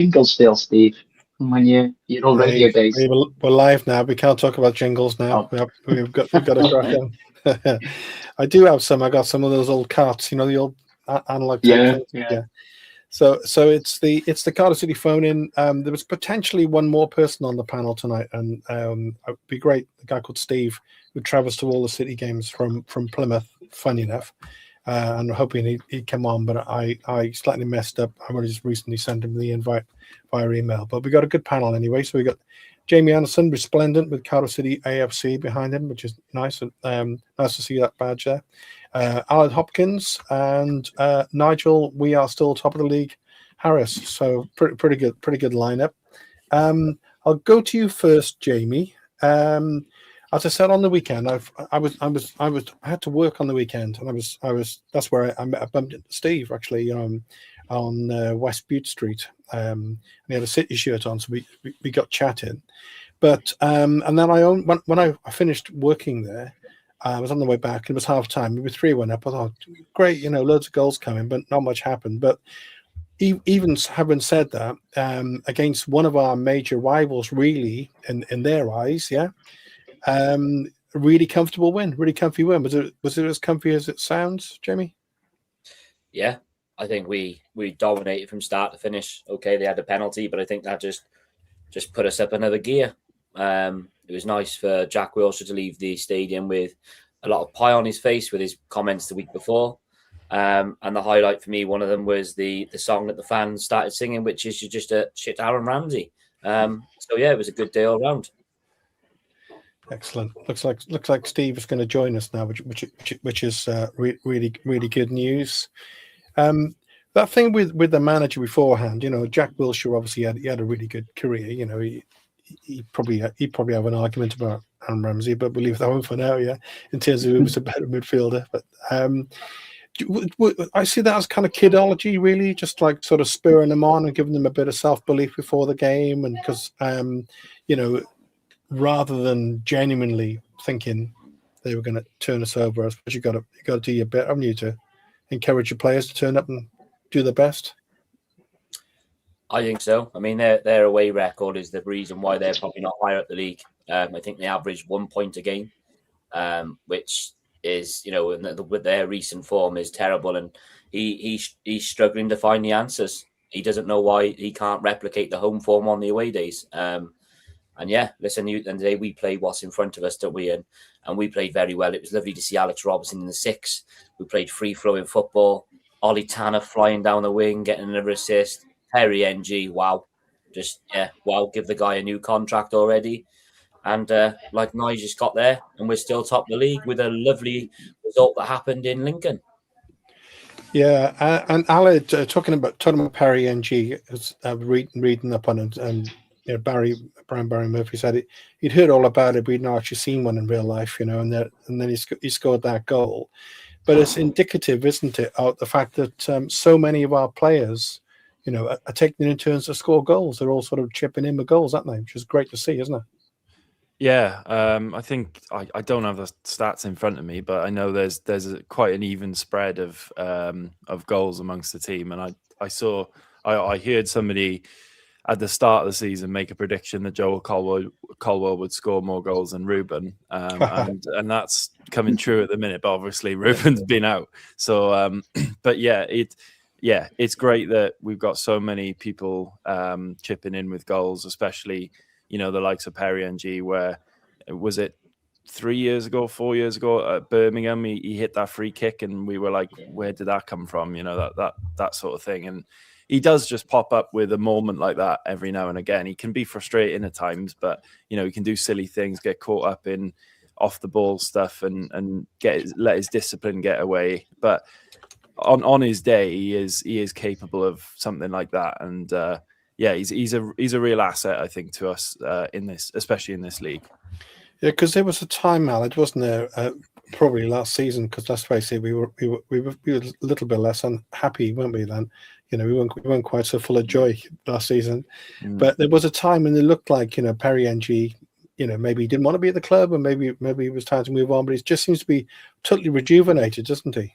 jingle still, Steve. When you're on Hey, radio days. we're live now. We can't talk about jingles now. Oh, We've got to crack on. I do have some. I got some of those old carts, the old analog type yeah, things. yeah. Yeah. So it's the Cardiff City phone in. There was potentially one more person on the panel tonight, and it'd be great. A guy called Steve who travels to all the City games from Plymouth. Funny enough, and hoping he'd come on, but I slightly messed up. I only just recently sent him the invite via email, but we got a good panel anyway. So we got Jamie Anderson, resplendent with Cardiff City AFC behind him, which is nice. Nice to see that badge there. Alan Hopkins and Nigel. We are still top of the league. Harris. So pretty good lineup. I'll go to you first, Jamie. As I said on the weekend, I had to work on the weekend, and I was that's where I bumped into Steve actually on West Bute Street. And he had a City shirt on, so we got chatting. But and then when I finished working there, I was on the way back. It was half time. We were 3-1 up. I thought, great, loads of goals coming, but not much happened. But even having said that, against one of our major rivals, really in their eyes, yeah. Really comfortable win, really comfy win. Was it as comfy as it sounds, Jamie? Yeah, I think we dominated from start to finish. Okay, they had a penalty, but I think that just put us up another gear. It was nice for Jack Wilshere to leave the stadium with a lot of pie on his face with his comments the week before. And the highlight for me, one of them was the song that the fans started singing, which is "You're just a shit Aaron Ramsey." So yeah, it was a good day all round. Excellent. Looks like Steve is going to join us now, which is really good news. That thing with the manager beforehand, Jack Wilshere obviously had a really good career. He probably have an argument about Aaron Ramsey, but we'll leave that one for now. Yeah, in terms of who was a better midfielder, but I see that as kind of kidology, really, just like sort of spurring them on and giving them a bit of self belief before the game, and because rather than genuinely thinking they were going to turn us over, I suppose you got to do your bit, haven't you, to encourage your players to turn up and do their best. I think so. I mean, their away record is the reason why they're probably not higher up the league. I think they average 1 point a game, which is, with their recent form is terrible, and he's struggling to find the answers. He doesn't know why he can't replicate the home form on the away days. And yeah, listen, and today we played what's in front of us, don't we? And we played very well. It was lovely to see Alex Robertson in the six. We played free-flowing football. Ollie Tanner flying down the wing, getting another assist. Perry NG, wow. Wow, give the guy a new contract already. And like Nigel just got there, and we're still top of the league with a lovely result that happened in Lincoln. Yeah, and Aled, talking about Perry NG, reading up on it, and Brian Barry Murphy said he'd heard all about it, but he'd not actually seen one in real life, and then he scored that goal. But it's indicative, isn't it, of the fact that so many of our players, are taking it in turns to score goals. They're all sort of chipping in with goals, aren't they? Which is great to see, isn't it? Yeah, I think I don't have the stats in front of me, but I know there's quite an even spread of goals amongst the team, and I heard somebody at the start of the season make a prediction that Joel Colwell would score more goals than Ruben, and that's coming true at the minute. But obviously Ruben's been out, so but it's great that we've got so many people chipping in with goals, especially the likes of Perry NG, where was it 4 years ago at Birmingham, he hit that free kick and we were like, where did that come from? That sort of thing. And he does just pop up with a moment like that every now and again. He can be frustrating at times, but he can do silly things, get caught up in off the ball stuff and let his discipline get away. But on his day, he is capable of something like that. And he's a real asset, I think, to us especially in this league. Yeah, because there was a time, Aled, wasn't there? Probably last season, because let's face it, we were a little bit less unhappy, weren't we? Then, we weren't quite so full of joy last season. But there was a time when it looked like Perry NG, maybe he didn't want to be at the club, and maybe it was time to move on. But he just seems to be totally rejuvenated, doesn't he?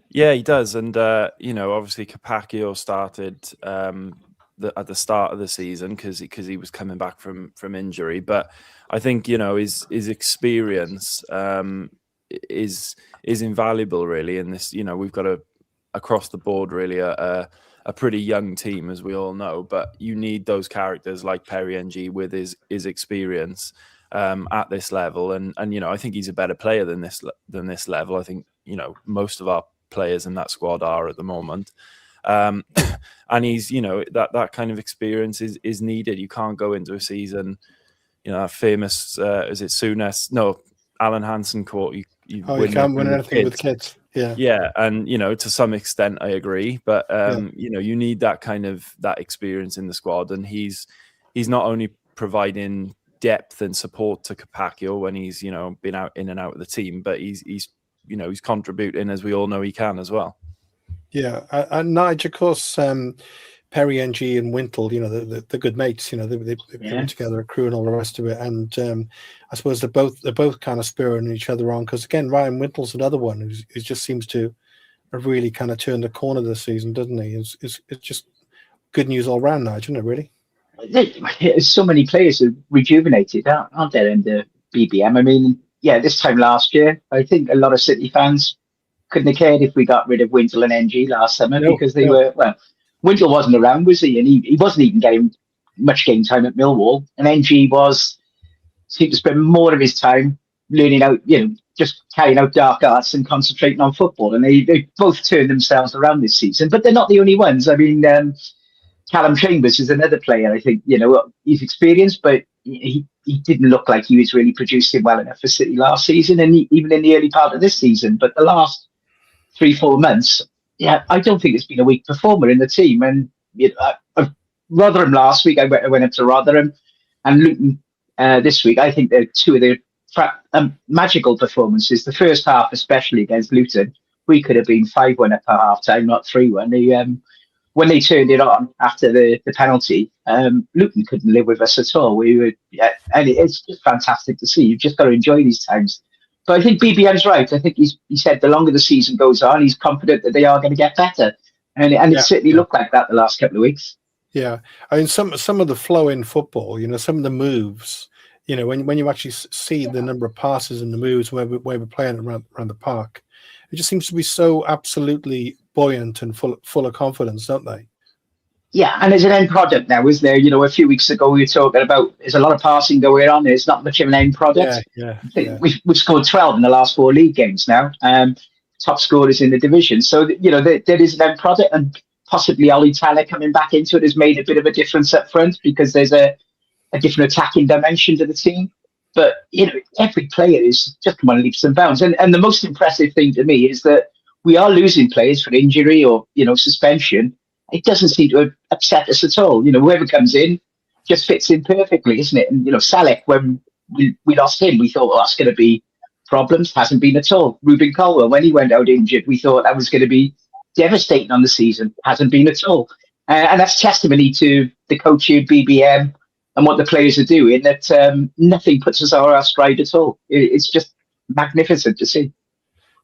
Yeah, he does, and obviously Capaccio started at the start of the season because he was coming back from injury. But I think his experience is invaluable really in this. We've got across the board really a pretty young team, as we all know, but you need those characters like Perry NG with his experience at this level, and I think he's a better player than this level. I think most of our players in that squad are at the moment, and he's that kind of experience is needed. You can't go into a season, famous is it Souness? No, Alan Hansen quote. You can't win anything with kids. Yeah, and to some extent I agree, but you need that experience in the squad, and he's not only providing depth and support to Capaccio when he's been out in and out of the team, but he's contributing, as we all know he can as well. Yeah, and Nigel, of course, Perry NG and Wintle, the good mates, they put together a crew and all the rest of it, and I suppose they're both kind of spurring each other on, because again, Ryan Wintle's another one who just seems to have really kind of turned the corner this season, doesn't he? It's just good news all round, Nigel, isn't it, really? There's so many players who rejuvenated, aren't there, in the BBM? I mean, this time last year, I think a lot of City fans couldn't have cared if we got rid of Wintle and NG last summer, because they were, Wintle wasn't around, was he? And he wasn't even getting much game time at Millwall. And NG seemed to spend more of his time learning out, just carrying out dark arts and concentrating on football. And they both turned themselves around this season. But they're not the only ones. I mean, Callum Chambers is another player. I think, he's experienced, but he didn't look like he was really producing well enough for City last season, and even in the early part of this season. But the last 3-4 months, I don't think it's been a weak performer in the team. And Rotherham last week, I went up to Rotherham, and Luton this week. I think they're two of the magical performances. The first half, especially against Luton, we could have been 5-1 at half time, not 3-1. When they turned it on after the penalty, Luton couldn't live with us at all. And it's just fantastic to see. You've just got to enjoy these times. But I think BBM's right. I think he said the longer the season goes on, he's confident that they are going to get better. And it certainly looked like that the last couple of weeks. Yeah. I mean, some of the flow in football, some of the moves, when you actually see the number of passes and the moves where we're playing around the park, it just seems to be so absolutely buoyant and full of confidence, don't they? Yeah, and there's an end product now, isn't there? A few weeks ago we were talking about there's a lot of passing going on. There's not much of an end product. We've scored 12 in the last 4 league games now. Top scorers in the division. So, there is an end product, and possibly Ollie Tanner coming back into it has made a bit of a difference up front, because there's a different attacking dimension to the team. But, every player is just come on leaps and bounds. And the most impressive thing to me is that we are losing players for injury or, suspension. It doesn't seem to have upset us at all. Whoever comes in just fits in perfectly, isn't it? And, Salek, when we lost him, we thought, that's going to be problems. Hasn't been at all. Ruben Colwell, when he went out injured, we thought that was going to be devastating on the season. Hasn't been at all. And that's testimony to the coaching, BBM, and what the players are doing, that nothing puts us on our stride at all. It's just magnificent to see.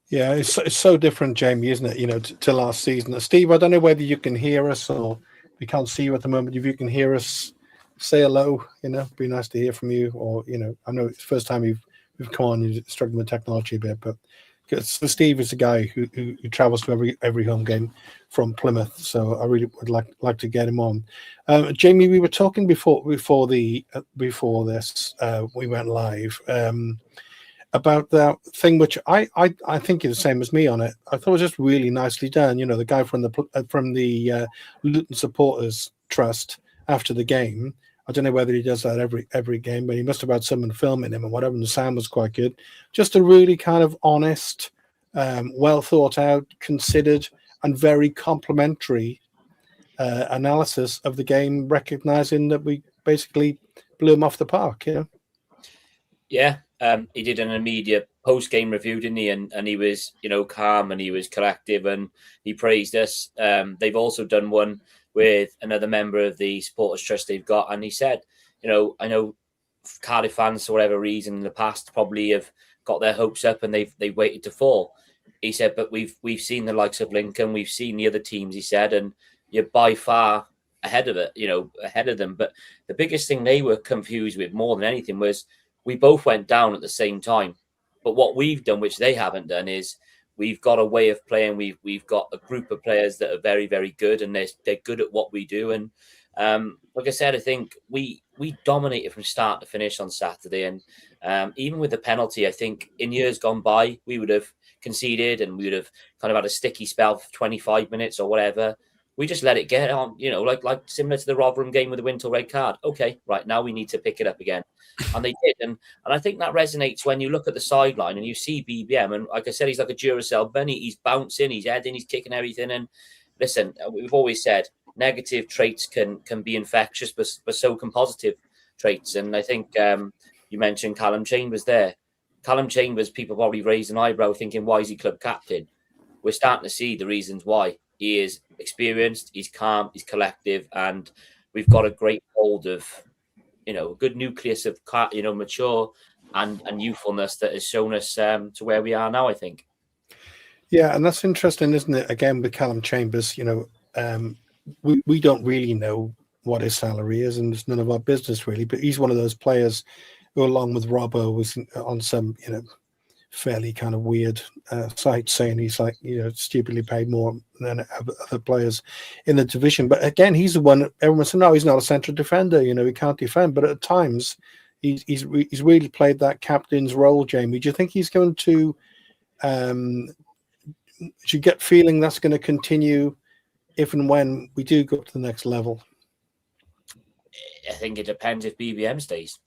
Yeah, it's so different, Jamie, isn't it? To last season. Steve, I don't know whether you can hear us, or we can't see you at the moment. If you can hear us, say hello. Be nice to hear from you. Or I know it's the first time we've come on. You're struggling with technology a bit, but so Steve is the guy who travels to every home game from Plymouth. So I really would like to get him on. Jamie, we were talking before this we went live. About that thing, which I think is the same as me on it. I thought it was just really nicely done. The guy from the Luton Supporters Trust after the game. I don't know whether he does that every game, but he must have had someone filming him and whatever. And the sound was quite good. Just a really kind of honest, well thought out, considered, and very complimentary analysis of the game, recognizing that we basically blew him off the park. Yeah. He did an immediate post-game review, didn't he? And he was, calm, and he was collective, and he praised us. They've also done one with another member of the Supporters Trust they've got, and he said, I know Cardiff fans, for whatever reason, in the past probably have got their hopes up and they've waited to fall. He said, but we've seen the likes of Lincoln, we've seen the other teams, he said, and you're by far ahead of it, ahead of them. But the biggest thing they were confused with more than anything was we both went down at the same time. But what we've done, which they haven't done, is we've got a way of playing. We've got a group of players that are very, very good, and they're good at what we do. And like I said, I think we dominated from start to finish on Saturday. And even with the penalty, I think in years gone by, we would have conceded and we would have kind of had a sticky spell for 25 minutes or whatever. We just let it get on, like similar to the Rotherham game with the Wintle red card. Okay, right, now we need to pick it up again. And they did. And I think that resonates when you look at the sideline and you see BBM. And like I said, he's like a Duracell bunny. He's bouncing, he's heading, he's kicking everything. And listen, we've always said negative traits can be infectious, but so can positive traits. And I think you mentioned Callum Chambers there. Callum Chambers, people probably raised an eyebrow thinking, why is he club captain? We're starting to see the reasons why. He is experienced, he's calm, he's collective, and we've got a great hold of, a good nucleus of, mature and youthfulness that has shown us to where we are now, I think. Yeah, and that's interesting, isn't it? Again, with Callum Chambers, we don't really know what his salary is, and it's none of our business really. But he's one of those players who, along with Robbo, was on some, fairly kind of weird site saying he's like, stupidly paid more than other players in the division. But again, he's the one that everyone said, no, he's not a central defender. He can't defend. But at times, he's really played that captain's role. Jamie, do you think he's going to? Do you get feeling that's going to continue if and when we do go to the next level? I think it depends if BBM stays.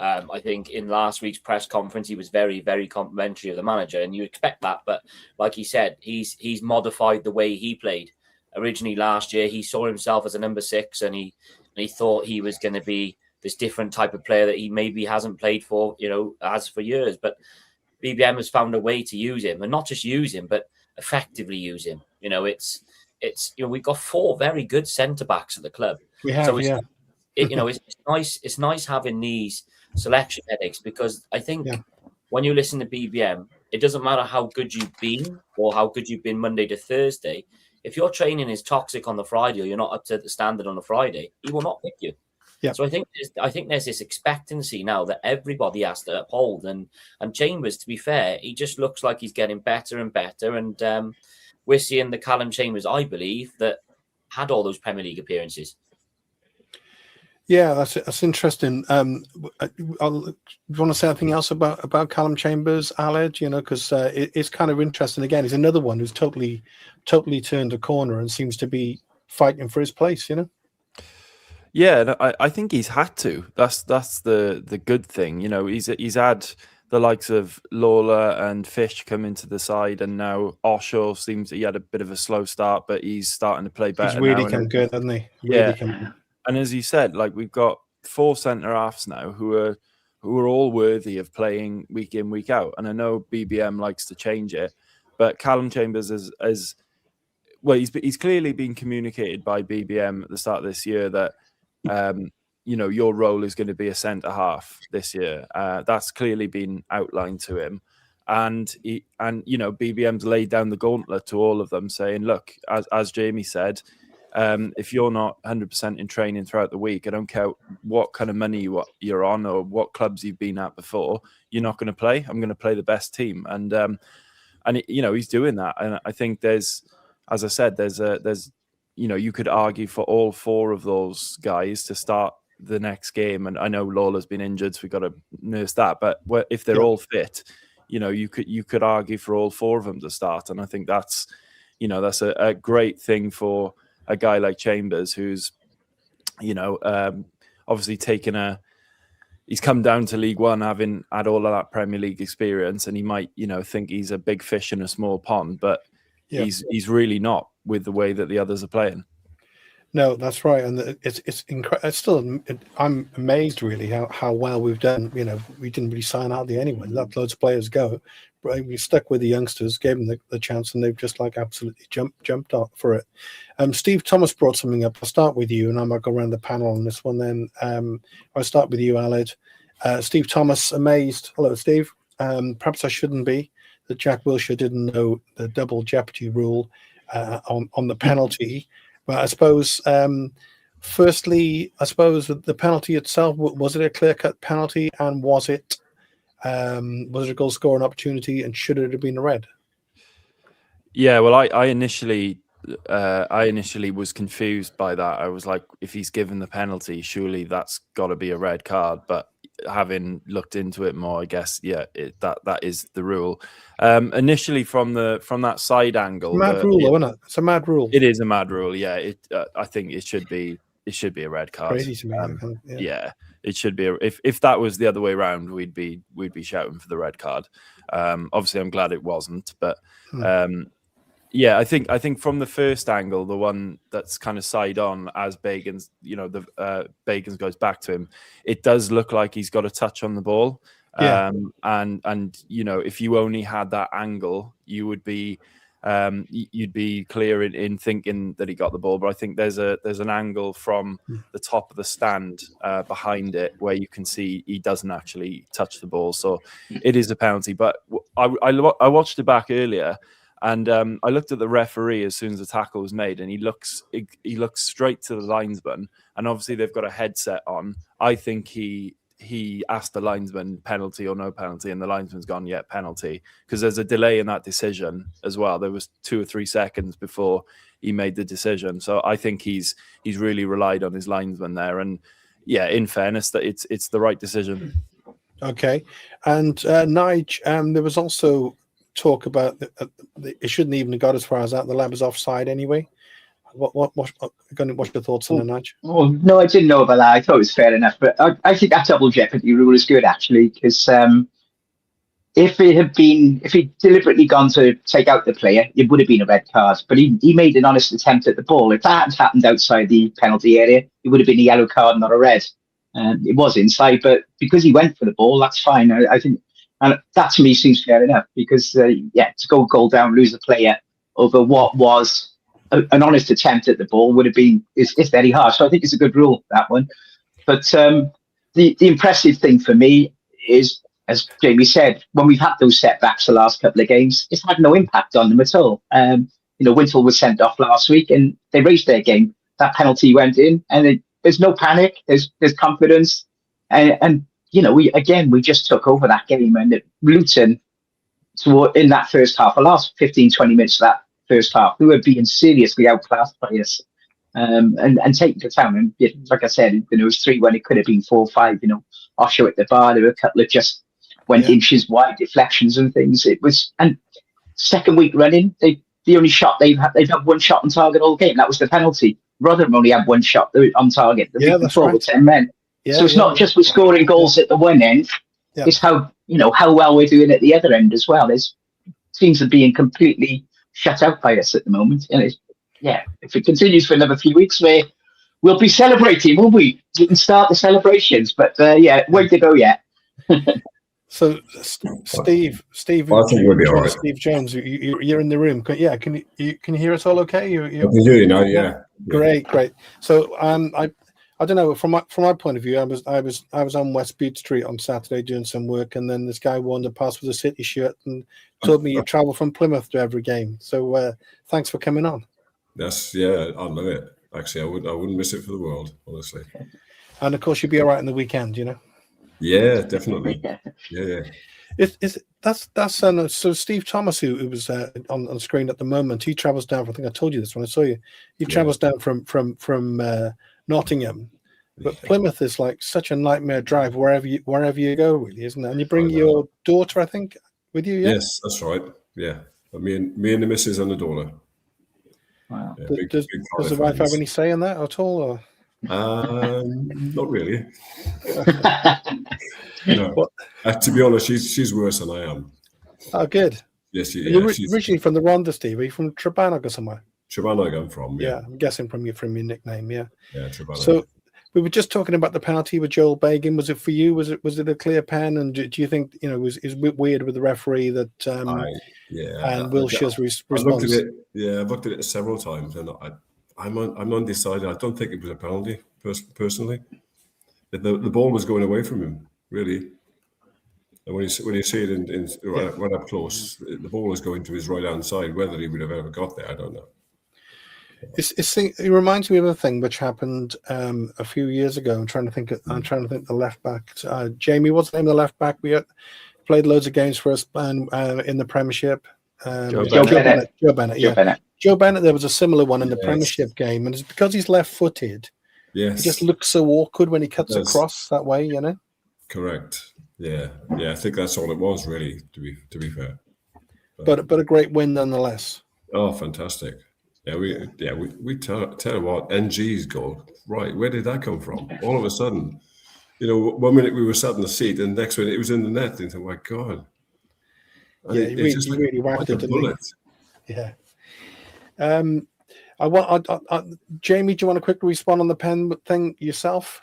I think in last week's press conference, he was very, very complimentary of the manager, and you expect that. But like he said, he's modified the way he played. Originally last year, he saw himself as a number 6, and he thought he was going to be this different type of player that he maybe hasn't played for, as for years. But BBM has found a way to use him, and not just use him, but effectively use him. It's we've got 4 very good centre backs at the club. We have, so it's nice. It's nice having these selection headaches, because I think when you listen to BBM, it doesn't matter how good you've been or how good you've been Monday to Thursday. If your training is toxic on the Friday, or you're not up to the standard on the Friday, he will not pick you. Yeah. So I think there's this expectancy now that everybody has to uphold. And Chambers, to be fair, he just looks like he's getting better and better. And we're seeing the Callum Chambers, I believe, that had all those Premier League appearances. Yeah, that's interesting. Do you want to say anything else about Callum Chambers, Aled? Because it's kind of interesting. Again, he's another one who's totally turned a corner and seems to be fighting for his place. Yeah, I think he's had to. That's the good thing. He's had the likes of Lawler and Fish come into the side, and now Oshaw seems he had a bit of a slow start, but he's starting to play better. He's really now, come good, hasn't he? Yeah. And as you said, like, we've got 4 centre halves now who are all worthy of playing week in, week out. And I know BBM likes to change it, but Callum Chambers as well, he's clearly been communicated by BBM at the start of this year that your role is going to be a centre half this year. That's clearly been outlined to him. And BBM's laid down the gauntlet to all of them, saying, look, as Jamie said, if you're not 100% in training throughout the week, I don't care what kind of money you're on or what clubs you've been at before, you're not going to play. I'm going to play the best team. And he's doing that. And I think there's, as I said, there's you could argue for all 4 of those guys to start the next game. And I know Lawler's been injured, so we've got to nurse that. But if they're all fit, you could argue for all 4 of them to start. And I think that's a great thing for a guy like Chambers, who's, obviously he's come down to League One, having had all of that Premier League experience, and he might, think he's a big fish in a small pond, but he's really not with the way that the others are playing. No, that's right, and it's incredible. I'm amazed really how well we've done. We didn't really sign out anyone, let loads of players go. But we stuck with the youngsters, gave them the chance, and they've just absolutely jumped up for it. Steve Thomas brought something up. I'll start with you, and I might go around the panel on this one. Then I'll start with you, Aled. Steve Thomas, amazed. Hello, Steve. Perhaps I shouldn't be that Jack Wilshere didn't know the double jeopardy rule on the penalty. But I suppose firstly, I suppose the penalty itself, was it a clear-cut penalty, and was it a goal scoring opportunity, and should it have been a red? Yeah, well, I initially was confused by that. I was like, if he's given the penalty, surely that's got to be a red card. But having looked into it more, I guess, yeah, that is the rule. Initially, from that side angle, Mad rule, isn't it? It's a mad rule. It is a mad rule. Yeah, I think it should be a red card. Crazy to me. Yeah, it should be. If that was the other way around, we'd be shouting for the red card. Obviously, I'm glad it wasn't, but. Yeah, I think from the first angle, the one that's kind of side on as Bagan's, Bagan's goes back to him, it does look like he's got a touch on the ball. Yeah. And if you only had that angle, you would be you'd be clear in thinking that he got the ball. But I think there's an angle from the top of the stand behind it where you can see he doesn't actually touch the ball, so it is a penalty. But I watched it back earlier. And I looked at the referee as soon as the tackle was made, and he looks straight to the linesman. And obviously they've got a headset on. I think he asked the linesman penalty or no penalty, and the linesman's gone, yeah, penalty, because there's a delay in that decision as well. There was 2 or 3 seconds before he made the decision. So I think he's really relied on his linesman there. And yeah, in fairness, that it's the right decision. Okay, and Nige, there was also talk about it shouldn't even have got as far as that. The lad was offside anyway. What's your thoughts on that, Nige? Oh no, I didn't know about that. I thought it was fair enough, but I think that double jeopardy rule is good actually, because if he'd deliberately gone to take out the player, it would have been a red card. But he made an honest attempt at the ball. If that had happened outside the penalty area, it would have been a yellow card, not a red. It was inside, but because he went for the ball, that's fine. I think. And that to me seems fair enough, because, to go goal down, lose a player over what was an honest attempt at the ball would have been is very harsh. So I think it's a good rule, that one. But the impressive thing for me is, as Jamie said, when we've had those setbacks the last couple of games, it's had no impact on them at all. Wintle was sent off last week and they raised their game. That penalty went in, and there's no panic. There's confidence, and we just took over that game, and Luton, in that first half, the last 15, 20 minutes of that first half, we were being seriously outclassed by us, and taken to town. And like I said, it was 3-1. It could have been 4-5. Osho at the bar. There were a couple of just went inches wide deflections and things. It was, and second week running, the only shot they've had one shot on target all game. That was the penalty. Rotherham only had one shot on target. The week before with 10 men. So it's not just we're scoring goals at the one end; it's how well we're doing at the other end as well. There's teams are being completely shut out by us at the moment, and if it continues for another few weeks, we'll be celebrating, won't we? We can start the celebrations, but way to go yet. So, Steve, I think we'll be all right. Steve Jones, you're in the room. Can you hear us all okay? I can hear you now. Yeah. Great. So, I don't know. From my point of view, I was on West Bute Street on Saturday doing some work, and then this guy wandered past with a City shirt and told me you travel from Plymouth to every game. So thanks for coming on. Yes, I love it. Actually, I wouldn't miss it for the world, honestly. And of course, you'll be all right on the weekend, Yeah, definitely. Yeah. So Steve Thomas, who was on screen at the moment, he travels down. I think I told you this when I saw you. He travels down from Nottingham, but Plymouth is like such a nightmare drive wherever you go, really, isn't it? And you bring your daughter, I think, with you. Yeah? Yes, that's right. Yeah, me and the missus and the daughter. Wow. Yeah, does the wife have any say in that at all? Or? Not really. No. To be honest, she's worse than I am. Oh, good. Yes, you're originally from the Rhondda, Steve. Are you from Trebannog or somewhere? Trebannog, I'm from. Yeah, I'm guessing from your nickname. Yeah. Yeah, Trebannog. So we were just talking about the penalty with Joel Bagan. Was it for you? Was it a clear pen? And do you think is it weird with the referee that? And Wilshire's response. I've looked at it several times, and I'm undecided. I don't think it was a penalty personally. The ball was going away from him, really. And when you see it right up close, the ball was going to his right hand side. Whether he would have ever got there, I don't know. It reminds me of a thing which happened a few years ago. I'm trying to think the left back. Jamie, what's the name of the left back? We played loads of games for us and in the Premiership. Joe Bennett. Joe Bennett. Joe Yeah. Bennett. Joe Bennett. There was a similar one in the Yes. Premiership game, and it's because he's left-footed. He Yes. just looks so awkward when he cuts Yes. across that way. You know. Correct. Yeah. I think that's all it was, really. To be fair. But a great win nonetheless. Oh, fantastic! Yeah, we tell you what, NG's goal. Right, where did that come from? All of a sudden, 1 minute we were sat in the seat, and the next minute it was in the net. And I thought, my God! And Yeah, it's just he really whacked like it, a didn't he? bullet. Yeah. Jamie, do you want to quickly respond on the pen thing yourself?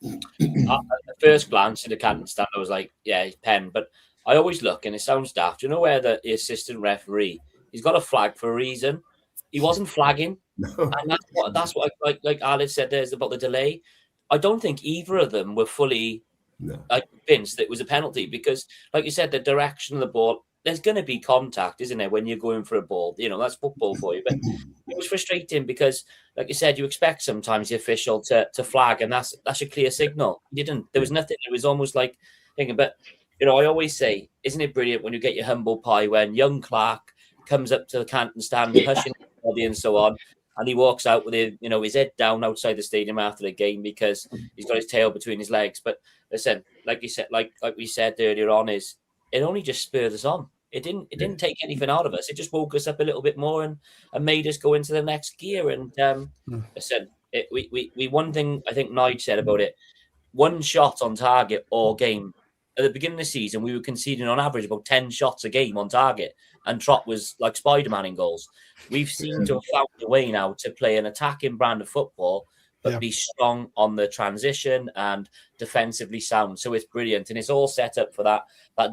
At the first glance at the Canton stand, I was like, yeah, he's pen. But I always look, and it sounds daft. You know where the assistant referee, he's got a flag for a reason. He wasn't flagging. No. And that's what like Alex said there's about the delay. I don't think either of them were fully convinced that it was a penalty because, like you said, the direction of the ball, there's going to be contact, isn't there, when you're going for a ball? That's football for you. But it was frustrating because, like you said, you expect sometimes the official to flag, and that's a clear signal. He didn't. There was nothing. It was almost like thinking, but I always say, isn't it brilliant when you get your humble pie when young Clark comes up to the Canton stand, hushing everybody and so on, and he walks out with his head down outside the stadium after the game because he's got his tail between his legs. But listen, like you said, like we said earlier on, is it only just spurred us on. It didn't take anything out of us. It just woke us up a little bit more and made us go into the next gear. And listen, we one thing I think Nige said about it, one shot on target all game. At the beginning of the season, we were conceding on average about 10 shots a game on target, and Trott was like Spider-Man in goals. We've seemed to have found a way now to play an attacking brand of football, but be strong on the transition and defensively sound. So it's brilliant, and it's all set up for that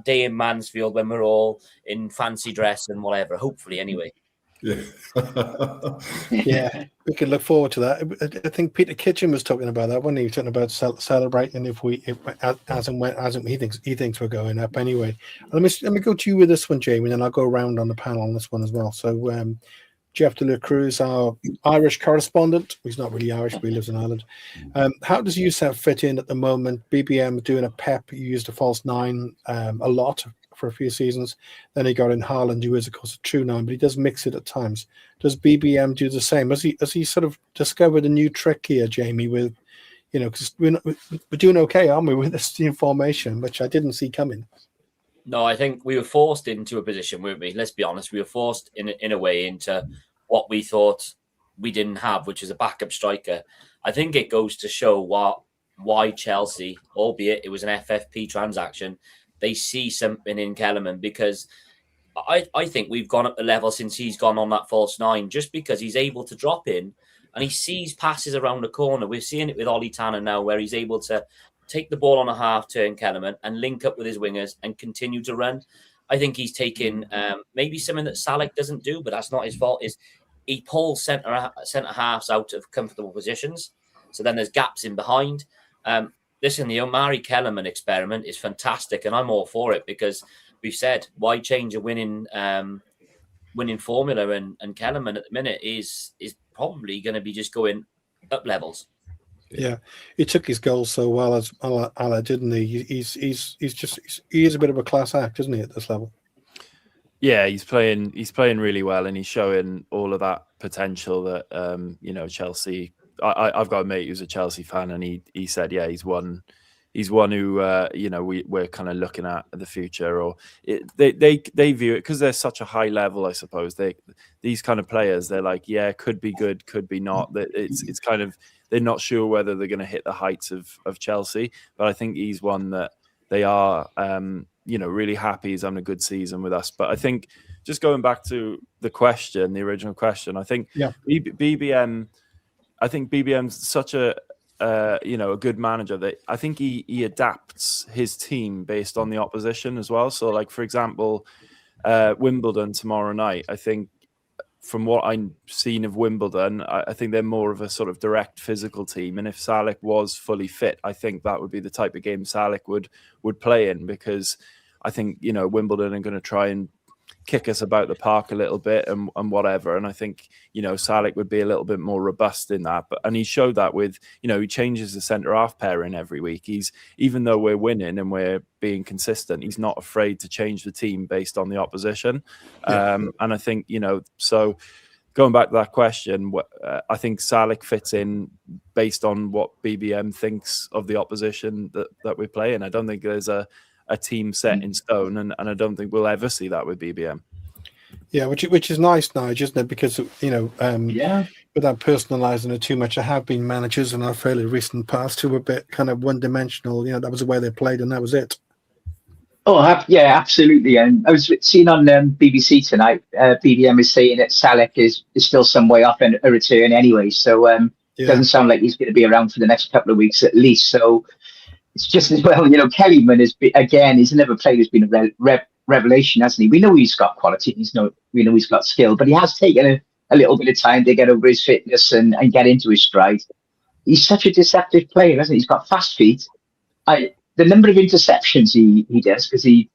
day in Mansfield when we're all in fancy dress and whatever. Hopefully, anyway. Yeah. Yeah, we can look forward to that. I think Peter Kitchen was talking about that, wasn't he? Talking about celebrating as and when he thinks we're going up anyway. Let me go to you with this one, Jamie, and then I'll go around on the panel on this one as well. So Jeff de la Cruz, our Irish correspondent. He's not really Irish, but he lives in Ireland. How does USAP fit in at the moment? BBM doing a Pep, he used a false nine a lot for a few seasons. Then he got in Haaland, who is, of course, a true nine, but he does mix it at times. Does BBM do the same? Has he sort of discovered a new trick here, Jamie, with, because we're doing okay, aren't we, with this new formation, which I didn't see coming? No, I think we were forced into a position, weren't we? Let's be honest. We were forced in a way into what we thought we didn't have, which is a backup striker. I think it goes to show why Chelsea, albeit it was an FFP transaction, they see something in Kellerman, because I think we've gone up the level since he's gone on that false nine, just because he's able to drop in and he sees passes around the corner. We're seeing it with Ollie Tanner now, where he's able to take the ball on a half turn, Kellerman, and link up with his wingers and continue to run. I think he's taken maybe something that Salek doesn't do, but that's not his fault, is he pulls centre halves out of comfortable positions. So then there's gaps in behind. Listen, the Omari Kellerman experiment is fantastic, and I'm all for it, because we've said, why change a winning formula? And Kellerman at the minute is probably going to be just going up levels. Yeah, he took his goals so well as Ala, didn't he? He is a bit of a class act, isn't he, at this level? Yeah, he's playing really well, and he's showing all of that potential that Chelsea. I've got a mate who's a Chelsea fan, and he said, yeah, he's one who we're kind of looking at the future, or they view it, because they're such a high level, I suppose. These kind of players, they're like, yeah, could be good, could be not. It's kind of, they're not sure whether they're going to hit the heights of Chelsea, but I think he's one that they are really happy he's having a good season with us. But I think, just going back to the original question, I think BBM. I think BBM's such a good manager that I think he adapts his team based on the opposition as well. So, like, for example, Wimbledon tomorrow night, I think, from what I've seen of Wimbledon, I think they're more of a sort of direct physical team. And if Salek was fully fit, I think that would be the type of game Salek would play in, because I think, Wimbledon are going to try and kick us about the park a little bit and whatever. And I think, Salek would be a little bit more robust in that. And he showed that with, he changes the centre half pairing every week. Even though we're winning and we're being consistent, he's not afraid to change the team based on the opposition. And I think, so going back to that question, I think Salek fits in based on what BBM thinks of the opposition that we play. And I don't think there's a team set in stone, and I don't think we'll ever see that with BBM. Yeah, which is nice now, isn't it? Because without personalising it too much, there have been managers in our fairly recent past who were a bit kind of one-dimensional. That was the way they played, and that was it. Oh, yeah, absolutely. And I was seeing on BBC tonight, BBM is saying that Salek is still some way off a return anyway. So it doesn't sound like he's going to be around for the next couple of weeks at least. So it's just as well, Kellyman he's another player who's been a revelation, hasn't he? We know he's got quality. We know he's got skill, but he has taken a little bit of time to get over his fitness and get into his stride. He's such a deceptive player, hasn't he? He's got fast feet. The number of interceptions he does, because he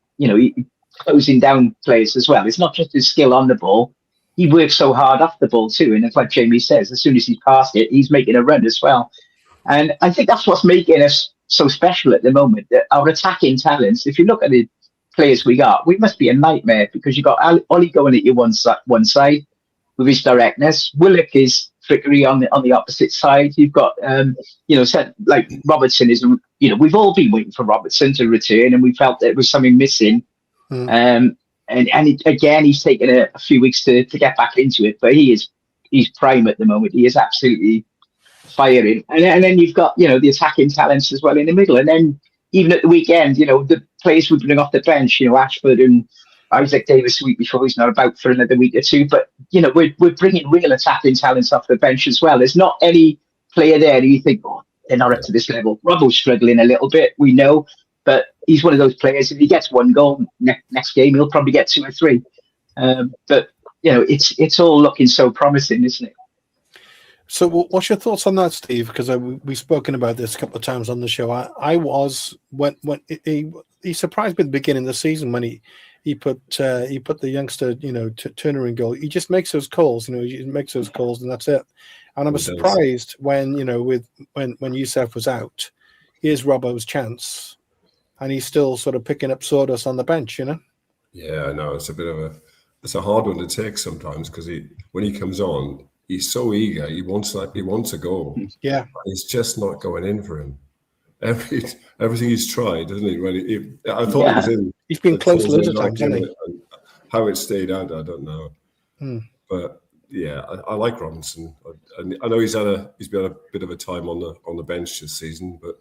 closing down players as well. It's not just his skill on the ball. He works so hard off the ball too. And it's like Jamie says, as soon as he's past it, he's making a run as well. And I think that's what's making us so special at the moment. That our attacking talents, if you look at the players we must be a nightmare, because you've got Ollie going at your one side with his directness. Willock is trickery on the opposite side. You've got like Robertson is, we've all been waiting for Robertson to return, and we felt there was something missing. And again, he's taken a few weeks to get back into it, but he's prime at the moment. He is absolutely firing. And then you've got the attacking talents as well in the middle. And then even at the weekend, the players we bring off the bench, Ashford and Isaac Davis a week before, he's not about for another week or two. But we're bringing real attacking talents off the bench as well. There's not any player there who you think, they're not up to this level. Robbo's struggling a little bit, we know, but he's one of those players. If he gets one goal next game, he'll probably get 2 or 3. But it's all looking so promising, isn't it? So what's your thoughts on that, Steve? Because we've spoken about this a couple of times on the show. I was when he surprised me at the beginning of the season when he put the youngster Turner in goal. He just makes those calls, he makes those calls, and that's it. And I was surprised when when Youssef was out. Here's Robbo's chance, and he's still sort of picking up sawdust on the bench. Yeah, I know, it's a hard one to take sometimes, because when he comes on, he's so eager. He wants a goal. Yeah, it's just not going in for him. Everything he's tried, doesn't he? I thought he was in. He's been close loads of times, hasn't he? How it stayed out, I don't know. But yeah, I like Robinson. I know he's been a bit of a time on the bench this season, but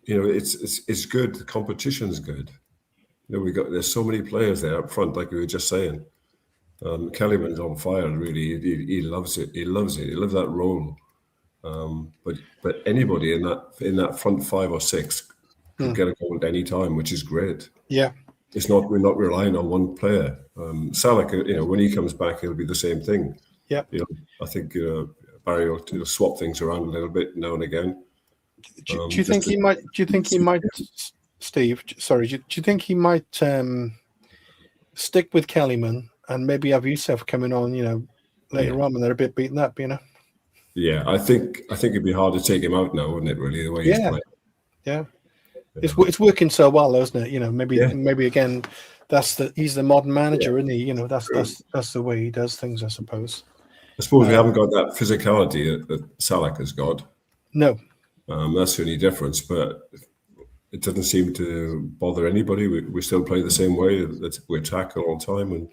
it's good. The competition's good. There's so many players there up front, like we were just saying. Kellyman's on fire, really. He loves it. He loves it. He loves that role. But anybody in that front 5 or 6 could get a goal at any time, which is great. Yeah, we're not relying on one player. Salek, when he comes back, he'll be the same thing. Yeah, I think Barry will swap things around a little bit now and again. Do you think he might? Do you think he might, Steve? Sorry, do you think he might stick with Kellyman and maybe have Youssef coming on, later on when they're a bit beaten up, Yeah, I think it'd be hard to take him out now, wouldn't it? Really, the way he's playing. Yeah. It's working so well, isn't it? Maybe again, he's the modern manager, isn't he? That's the way he does things, I suppose. I suppose we haven't got that physicality that Salek has got. No. That's the only difference, but it doesn't seem to bother anybody. We still play the same way. We attack all the time, and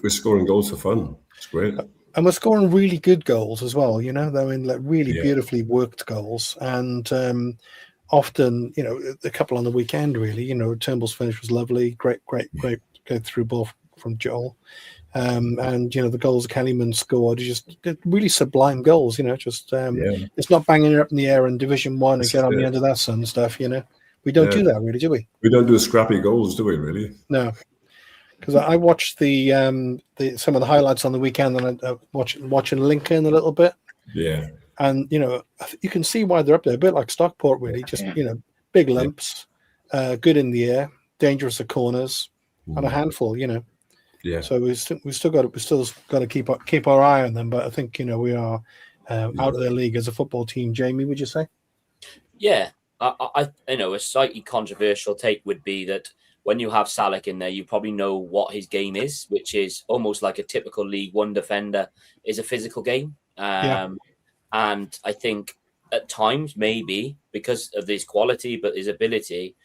we're scoring goals for fun. It's great. And we're scoring really good goals as well, they're in really beautifully worked goals. And often, a couple on the weekend, really, Turnbull's finish was lovely. Great go through ball from Joel. And, the goals Kellyman scored, just really sublime goals, it's not banging it up in the air in Division 1 and get on the end of that sun stuff, We don't do that, really, do we? We don't do scrappy goals, do we, really? No. Because I watched some of the highlights on the weekend, and I watching Lincoln a little bit. Yeah. And you can see why they're up there, a bit like Stockport, really. Just big lumps, good in the air, dangerous at corners, and a handful. Yeah. So we still got to keep our eye on them. But I think we are out of the league as a football team. Jamie, would you say? Yeah, I a slightly controversial take would be that when you have Salah in there, you probably know what his game is, which is almost like a typical League One defender is a physical game. And I think at times, maybe because of his quality, but his ability,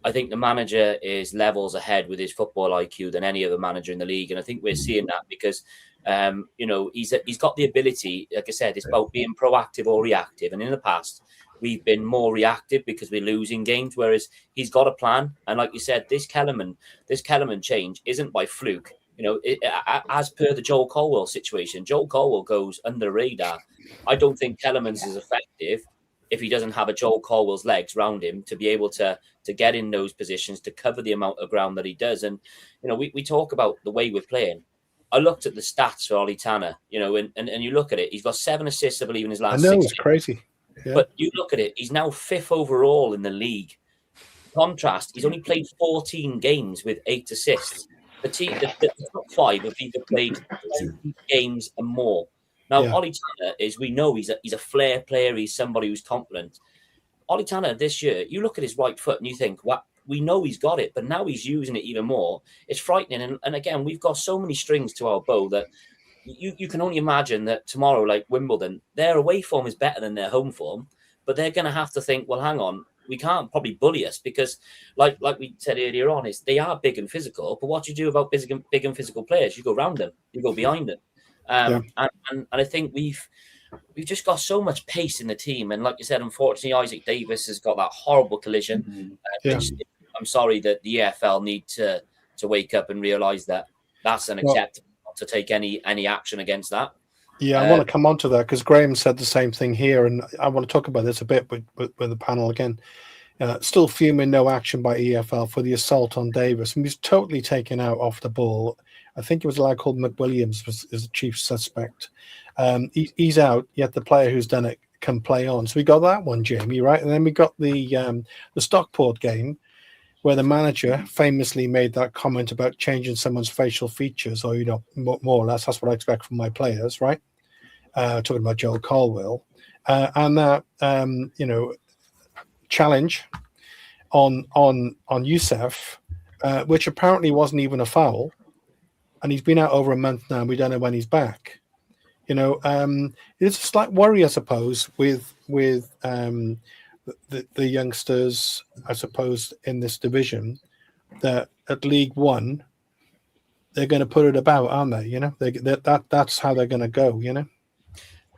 I think the manager is levels ahead with his football IQ than any other manager in the league. And I think we're seeing that because, he's got the ability, like I said, it's about being proactive or reactive. And in the past, we've been more reactive because we're losing games, whereas he's got a plan. And like you said, this Kellerman change isn't by fluke. As per the Joel Colwell situation, Joel Colwell goes under the radar. I don't think Kellerman's is effective if he doesn't have a Joel Colwell's legs around him to be able to get in those positions, to cover the amount of ground that he does. And, we talk about the way we're playing. I looked at the stats for Ollie Tanner, and you look at it, he's got 7 assists, I believe, in his last 6 it's crazy. Yeah. But you look at it, he's now 5th overall in the league. Contrast, he's only played 14 games with 8 assists. The top 5 have either played 20 games and more. Now, Ollie Tanner we know he's a flair player. He's somebody who's confident. Ollie Tanner this year, you look at his right foot and you think, well, we know he's got it, but now he's using it even more. It's frightening. And again, we've got so many strings to our bow that you can only imagine that tomorrow, like Wimbledon, their away form is better than their home form, but they're going to have to think, well, hang on, we can't probably bully us because, like we said earlier on, is they are big and physical. But what do you do about big and physical players? You go round them, you go behind them, and I think we've just got so much pace in the team. And like you said, unfortunately, Isaac Davis has got that horrible collision. Which I'm sorry that the EFL need to wake up and realise that that's unacceptable. To take any action against that. I want to come on to that because Graham said the same thing here, and I want to talk about this a bit with the panel again. Still fuming, no action by EFL for the assault on Davis, and he's totally taken out off the ball. I think it was a lad called McWilliams is the chief suspect. He's out, yet the player who's done it can play on. So we got that one, Jamie, right? And then we got the Stockport game, where the manager famously made that comment about changing someone's facial features, or more or less, that's what I expect from my players, right? Talking about Joel Colwell, and that challenge on Youssef, which apparently wasn't even a foul, and he's been out over a month now, and we don't know when he's back. It's a slight worry, I suppose, with the youngsters, I suppose, in this division, that at League One they're going to put it about, aren't they? That's how they're going to go.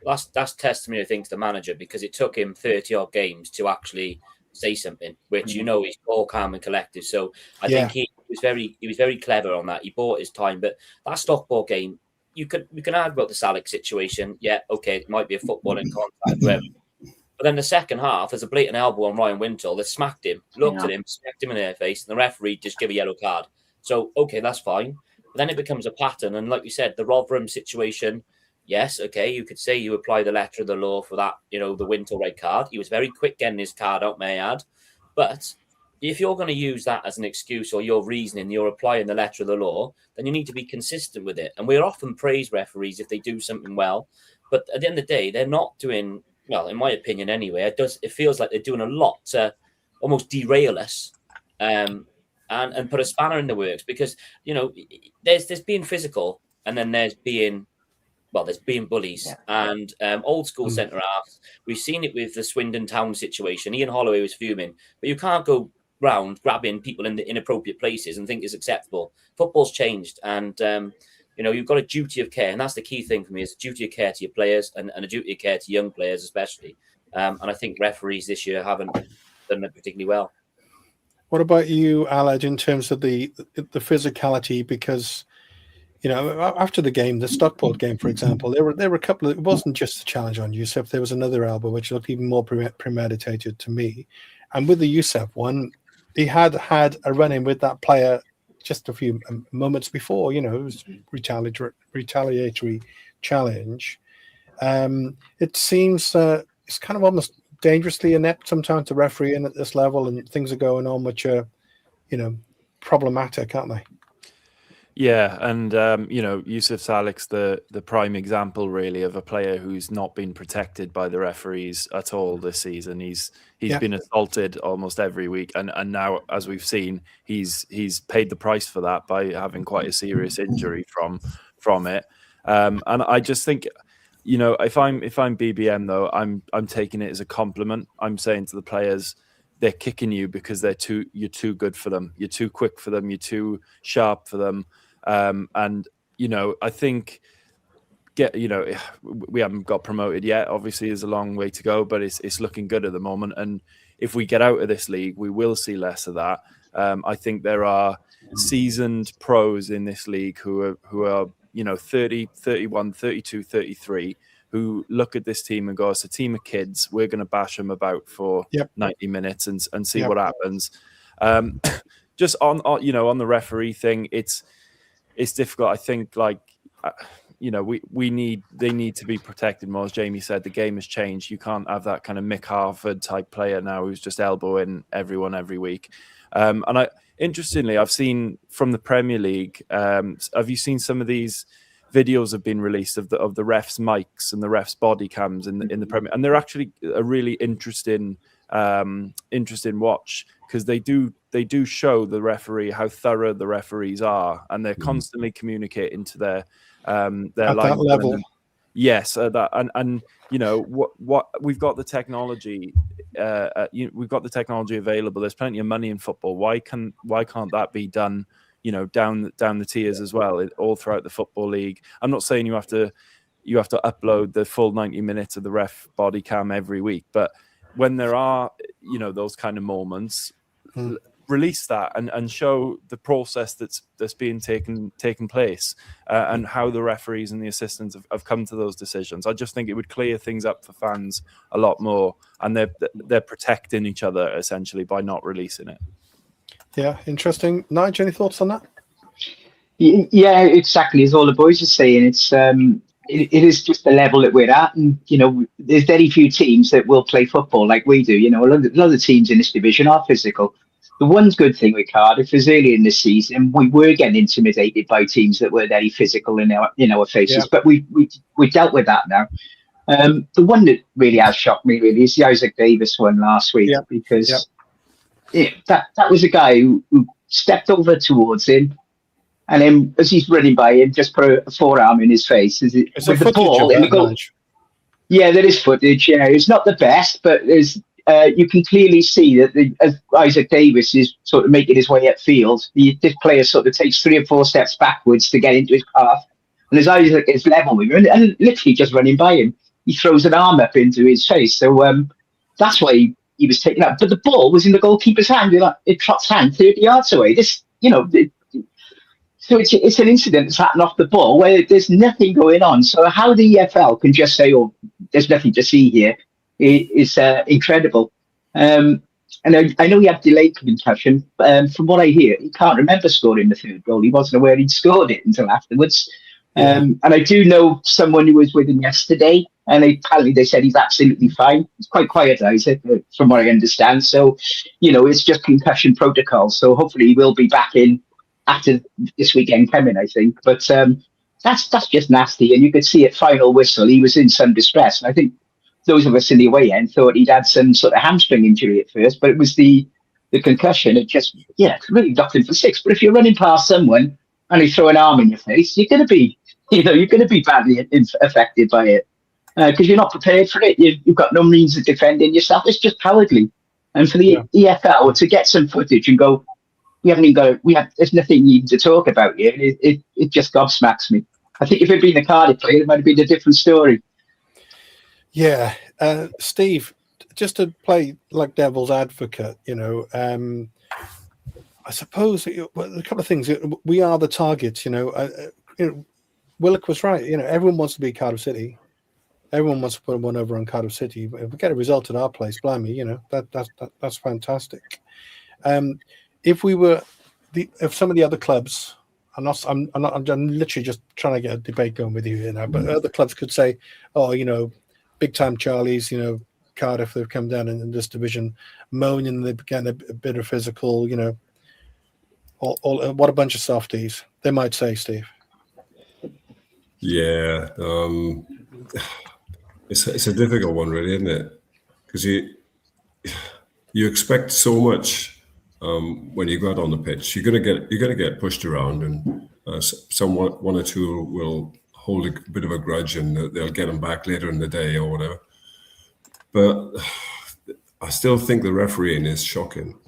That's testimony, I think, to the manager, because it took him 30 odd games to actually say something, which he's all calm and collective. So I think he was very clever on that. He bought his time, but that Stockport game, we can argue about the Salek situation. Yeah, okay, it might be a footballing contact, whatever. But then the second half, there's a blatant elbow on Ryan Wintle that smacked him, looked at him, smacked him in the face, and the referee just give a yellow card. So, okay, that's fine. But then it becomes a pattern. And like you said, the Rotherham situation, yes, okay, you could say you apply the letter of the law for that, the Wintle red card. He was very quick getting his card out, may I add. But if you're going to use that as an excuse or your reasoning, you're applying the letter of the law, then you need to be consistent with it. And we often praise referees if they do something well. But at the end of the day, they're not doing... Well, in my opinion, anyway, it feels like they're doing a lot to almost derail us and put a spanner in the works, because there's being physical, and then there's being bullies and old school centre halves. We've seen it with the Swindon Town situation. Ian Holloway was fuming, but you can't go round grabbing people in the inappropriate places and think it's acceptable. Football's changed, and you've got a duty of care, and that's the key thing for me, is a duty of care to your players and a duty of care to young players especially. And I think referees this year haven't done it particularly well. What about you, Aled, in terms of the physicality? Because, after the game, the Stockport game, for example, there were a couple of, it wasn't just the challenge on Youssef, there was another elbow which looked even more premeditated to me. And with the Youssef one, he had a run-in with that player just a few moments before, it was retaliatory challenge. It seems it's kind of almost dangerously inept sometimes to referee in at this level, and things are going on which are, problematic, aren't they? Yeah, and Yusuf Salik's the prime example, really, of a player who's not been protected by the referees at all this season. He's been assaulted almost every week, and now, as we've seen, he's paid the price for that by having quite a serious injury from it. And I just think, if I'm BBM though, I'm taking it as a compliment. I'm saying to the players, they're kicking you because you're too good for them. You're too quick for them. You're too sharp for them. And I think we haven't got promoted yet. Obviously, there's a long way to go, but it's looking good at the moment. And if we get out of this league, we will see less of that. I think there are seasoned pros in this league who are 30, 31, 32, 33, who look at this team and go, it's a team of kids. We're going to bash them about for 90 minutes and see what happens. Just on the referee thing, it's difficult. I think they need to be protected more. As Jamie said, the game has changed. You can't have that kind of Mick Harford type player now who's just elbowing everyone every week. Interestingly, I've seen from the Premier League. Have you seen some of these videos have been released of the refs' mics and the refs' body cams in the Premier, and they're actually a really interesting watch, because they do show the referee how thorough the referees are, and they're constantly communicating to their at that level. Yes, that and what we've got the technology. We've got the technology available. There's plenty of money in football. Why can't that be done? Down the tiers as well, all throughout the football league. I'm not saying you have to upload the full 90 minutes of the ref body cam every week, but when there are those kind of moments, release that and show the process that's being taken place, and how the referees and the assistants have come to those decisions. I just think it would clear things up for fans a lot more, and they're protecting each other essentially by not releasing it. Yeah, interesting. Nigel, any thoughts on that? Yeah, exactly. As all the boys are saying, it's it is just the level that we're at, and there's very few teams that will play football like we do. A lot of the teams in this division are physical. The one good thing with Cardiff is early in the season we were getting intimidated by teams that were very physical in our faces, but we dealt with that now. The one that really has shocked me really is the Isaac Davis one last week, because that was a guy who stepped over towards him, and then as he's running by him, just put a forearm in his face with the ball in the goal. Yeah, there is footage. Yeah, it's not the best, but there's you can clearly see that as Isaac Davis is sort of making his way upfield, this player sort of takes 3 or 4 steps backwards to get into his path, and as Isaac is level with him and literally just running by him, he throws an arm up into his face. So that's why he was taken out, but the ball was in the goalkeeper's hand. It trots hand 30 yards away. So it's an incident that's happened off the ball where there's nothing going on. So how the EFL can just say, "Oh, there's nothing to see here," is incredible. And I know he had delayed concussion. From what I hear, he can't remember scoring the 3rd goal. He wasn't aware he'd scored it until afterwards. And I do know someone who was with him yesterday, and apparently they said he's absolutely fine. He's quite quiet, Isaac, from what I understand. So, it's just concussion protocol. So hopefully he will be back in after this weekend coming, I think. But that's just nasty. And you could see at final whistle, he was in some distress. And I think those of us in the away end thought he'd had some sort of hamstring injury at first, but it was the concussion. It just, really knocked him for 6. But if you're running past someone and they throw an arm in your face, you're going to be badly affected by it, because you're not prepared for it. You've got no means of defending yourself. It's just cowardly. And for the EFL to get some footage and go, there's nothing even to talk about here. It just gobsmacks me. I think if it had been a Cardiff player, it might have been a different story. Yeah, Steve, just to play like devil's advocate, I suppose a couple of things. We are the targets, Willock was right. Everyone wants to be Cardiff City. Everyone wants to put one over on Cardiff City. If we get a result at our place, blimey, that's fantastic. If we were if some of the other clubs, I'm literally just trying to get a debate going with you now, but other clubs could say, oh, big time Charlies, Cardiff, they've come down in this division, moaning they've getting a bit of physical, what a bunch of softies. they might say, Steve? Yeah, it's a difficult one, really, isn't it? Because you expect so much when you go out on the pitch. You're gonna get pushed around, and one or two will hold a bit of a grudge, and they'll get them back later in the day or whatever. But I still think the refereeing is shocking.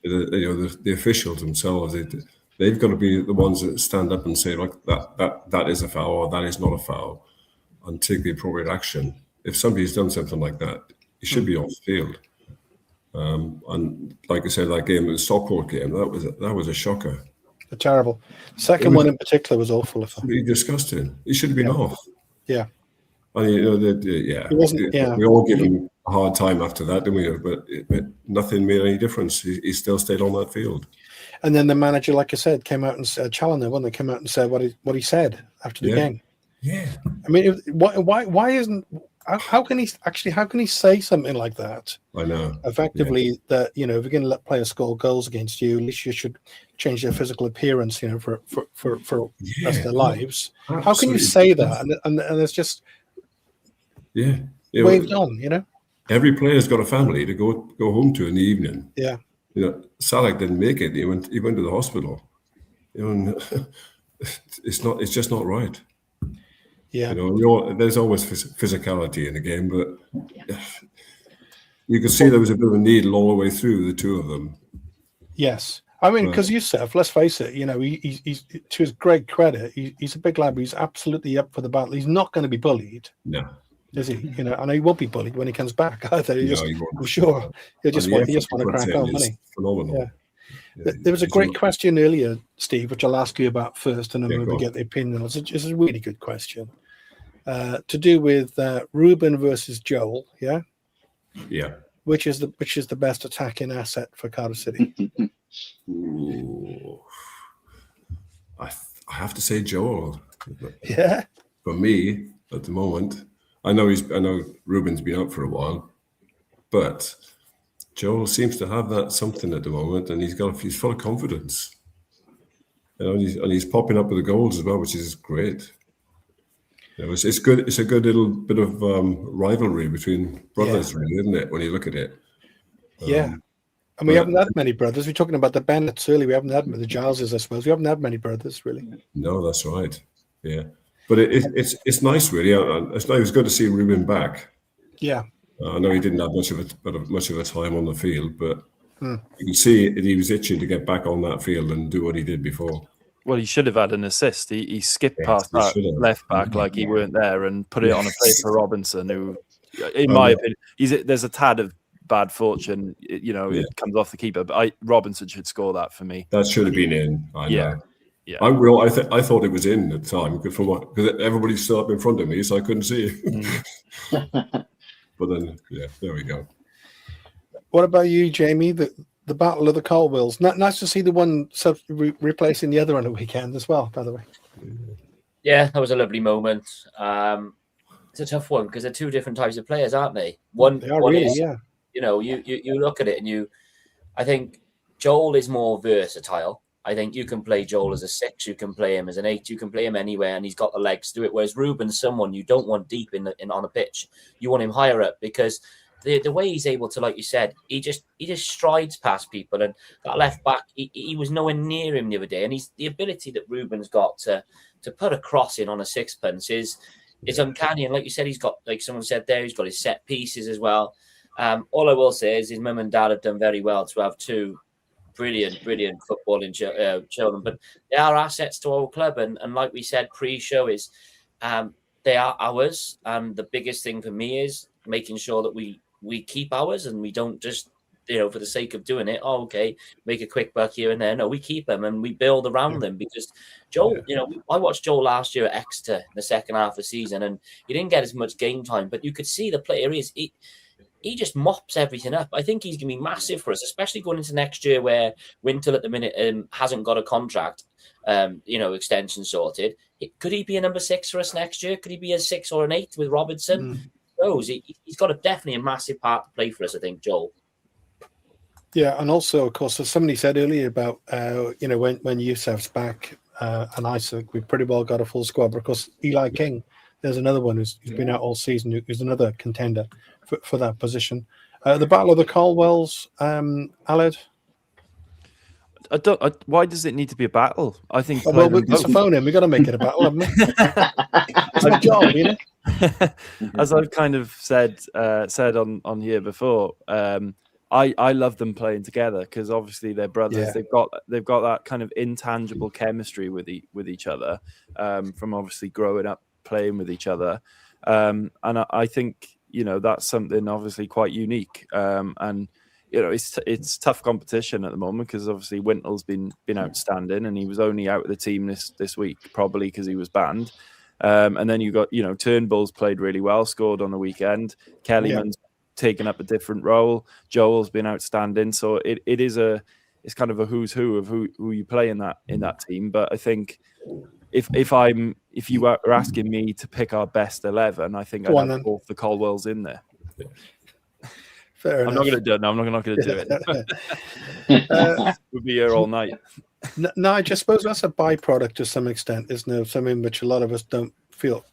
The officials themselves, they've got to be the ones that stand up and say, like, that is a foul or that is not a foul, and take the appropriate action. If somebody's done something like that, he should be off the field. And like I said, that game, the Stockport game, that was a shocker. Terrible. Second one in particular was awful. Really disgusting. He should have been off. Yeah. And He wasn't, we all give him a hard time after that, didn't we? But nothing made any difference. He still stayed on that field. And then the manager, like I said, came out and said, Challoner, when they came out and said what he said after the game. Yeah. I mean, why isn't? How can he say something like that? I know. Effectively, that if you're going to let players score goals against you, at least you should change their physical appearance, for the rest of their lives. Absolutely. How can you say that? And it's just waved on, Every player's got a family to go home to in the evening. Yeah. Salah didn't make it. He went to the hospital. It's just not right. Yeah. There's always physicality in the game, but you could see there was a bit of a needle all the way through the two of them. Yes. I mean, because Youssef, let's face it, he's to his great credit, he's a big lad, but he's absolutely up for the battle. He's not going to be bullied. No. Is he? I know he won't be bullied when he comes back either. I'm sure he'll just want to crack on, won't he? Phenomenal. Yeah. There was a great question earlier, Steve, which I'll ask you about first, and then maybe get the opinion. It's a really good question. To do with Ruben versus Joel, yeah? Yeah. Which is the best attacking asset for Cardiff City? Ooh. I have to say Joel. Yeah. For me, at the moment, I know Ruben's been out for a while, but Joel seems to have that something at the moment, and he's full of confidence. And he's popping up with the goals as well, which is great. It's good. It's a good little bit of rivalry between brothers, really, isn't it? When you look at it. And we haven't had many brothers. We're talking about the Bennetts earlier. We haven't had the Gileses, I suppose. We haven't had many brothers, really. No, that's right. Yeah, but it's nice, really. It was good to see Ruben back. Yeah. I know he didn't have much of a time on the field, but you can see he was itching to get back on that field and do what he did before. Well, he should have had an assist. He skipped past that left back like he weren't there and put it on a plate for Robinson, who, in my opinion, there's a tad of bad fortune. It comes off the keeper, but Robinson should score that for me. That should have been in. I know. Yeah. I thought it was in at the time because everybody stood up in front of me, so I couldn't see it. But then, there we go. What about you, Jamie? The Battle of the Colwills. Nice to see the one replacing the other on the weekend as well, by the way. Yeah, that was a lovely moment. It's a tough one because they're two different types of players, aren't they? One is, you look at it and I think Joel is more versatile. I think you can play Joel as a 6, you can play him as an 8, you can play him anywhere, and he's got the legs to do it. Whereas Ruben's someone you don't want deep in on a pitch. You want him higher up because the way he's able to, like you said, he just strides past people. And that left back, he was nowhere near him the other day. And the ability that Ruben's got to put a cross in on a sixpence is uncanny. And like you said, he's got, like someone said there, he's got his set pieces as well. All I will say is his mum and dad have done very well to have two brilliant footballing children, but they are assets to our club. And like we said pre-show, is they are ours. And the biggest thing for me is making sure that we keep ours and we don't just, for the sake of doing it, make a quick buck here and there. No, we keep them and we build around them, because Joel, I watched Joel last year at Exeter in the second half of the season, and he didn't get as much game time, but you could see the player he just mops everything up. I think he's going to be massive for us, especially going into next year where Wintle at the minute hasn't got a contract, extension sorted. Could he be a number 6 for us next year? Could he be a 6 or an 8 with Robinson? He's got definitely a massive part to play for us, I think, Joel. Yeah, and also, of course, as somebody said earlier about, when Youssef's back, and Isaac, we've pretty well got a full squad. But of course, Eli King, there's another one who's been out all season, who's another contender for that position. The Battle of the Caldwells, Aled? Why does it need to be a battle? I think it's a phone in. We've got to make it a battle, haven't we? It's my job, you know. As I've kind of said on here before, I love them playing together because obviously they're brothers. Yeah. They've got that kind of intangible chemistry with each other from obviously growing up playing with each other, and I think that's something obviously quite unique. And it's tough competition at the moment because obviously Wintl's been outstanding and he was only out of the team this week probably because he was banned. And then you got Turnbull's played really well, scored on the weekend. Kellyman's taken up a different role. Joel's been outstanding. So it's kind of a who's who of who you play in that team. But I think if you were asking me to pick our best 11, I think I'd have both the Caldwells in there. Fair enough. I'm not going to do it. No, I'm not going to do it. We'll be here all night. No, I just suppose that's a byproduct to some extent, isn't it? Something which a lot of us don't feel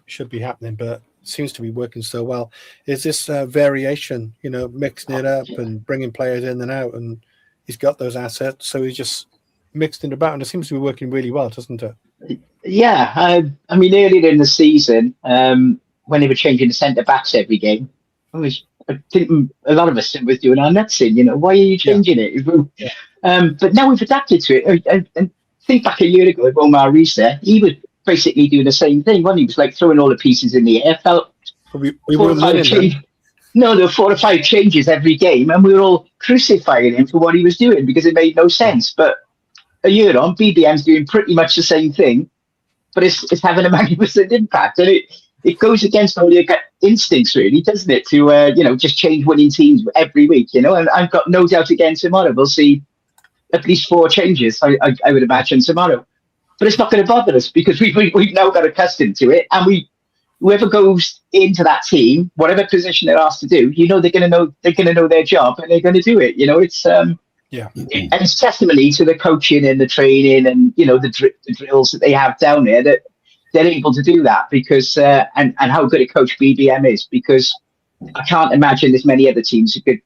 should be happening, but seems to be working so well. Is this variation, mixing it up and bringing players in and out, and he's got those assets, so he's just mixed it about, and it seems to be working really well, doesn't it? Yeah, I mean, earlier in the season, when they were changing the centre backs every game, I think a lot of us was doing our nuts in, why are you changing it? But now we've adapted to it. And think back a year ago with Omar Rees there, he was basically doing the same thing, wasn't he? He was like throwing all the pieces in the air. We weren't winning. No, there were 4 or 5 changes every game, and we were all crucifying him for what he was doing because it made no sense. But a year on, BBM's doing pretty much the same thing, but it's having a magnificent impact. And it goes against all your gut instincts, really, doesn't it? To just change winning teams every week, And I've got no doubt again tomorrow we'll see at least 4 changes. I would imagine tomorrow, but it's not going to bother us because we've now got accustomed to it, and whoever goes into that team, whatever position they're asked to do, they're going to know their job and they're going to do it. It's and it's testimony to the coaching and the training and the drills that they have down there that they're able to do that because and how good a coach BBM is, because I can't imagine there's many other teams who could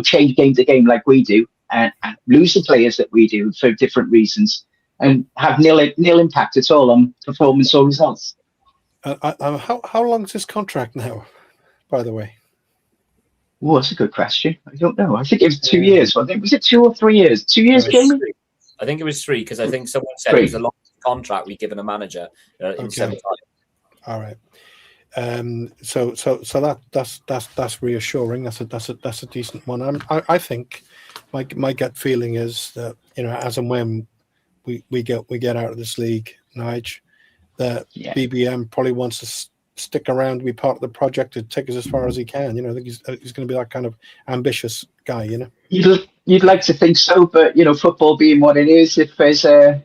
change game to game like we do and lose the players that we do for different reasons and have nil impact at all on performance or results. How long is this contract now, by the way? Oh, that's a good question. I don't know. I think it was 2 years. I think was it 2 or 3 years? 2 years, Jamie? I think it was 3 because I think someone said it was a long contract we've given a manager in 7 times. All right. So that's reassuring. That's a decent one. I think my gut feeling is that as and when we get out of this league, Nige, that BBM probably wants to stick around to be part of the project to take us as far as he can. I think he's going to be that kind of ambitious guy. You'd like to think so, but football being what it is, if there's a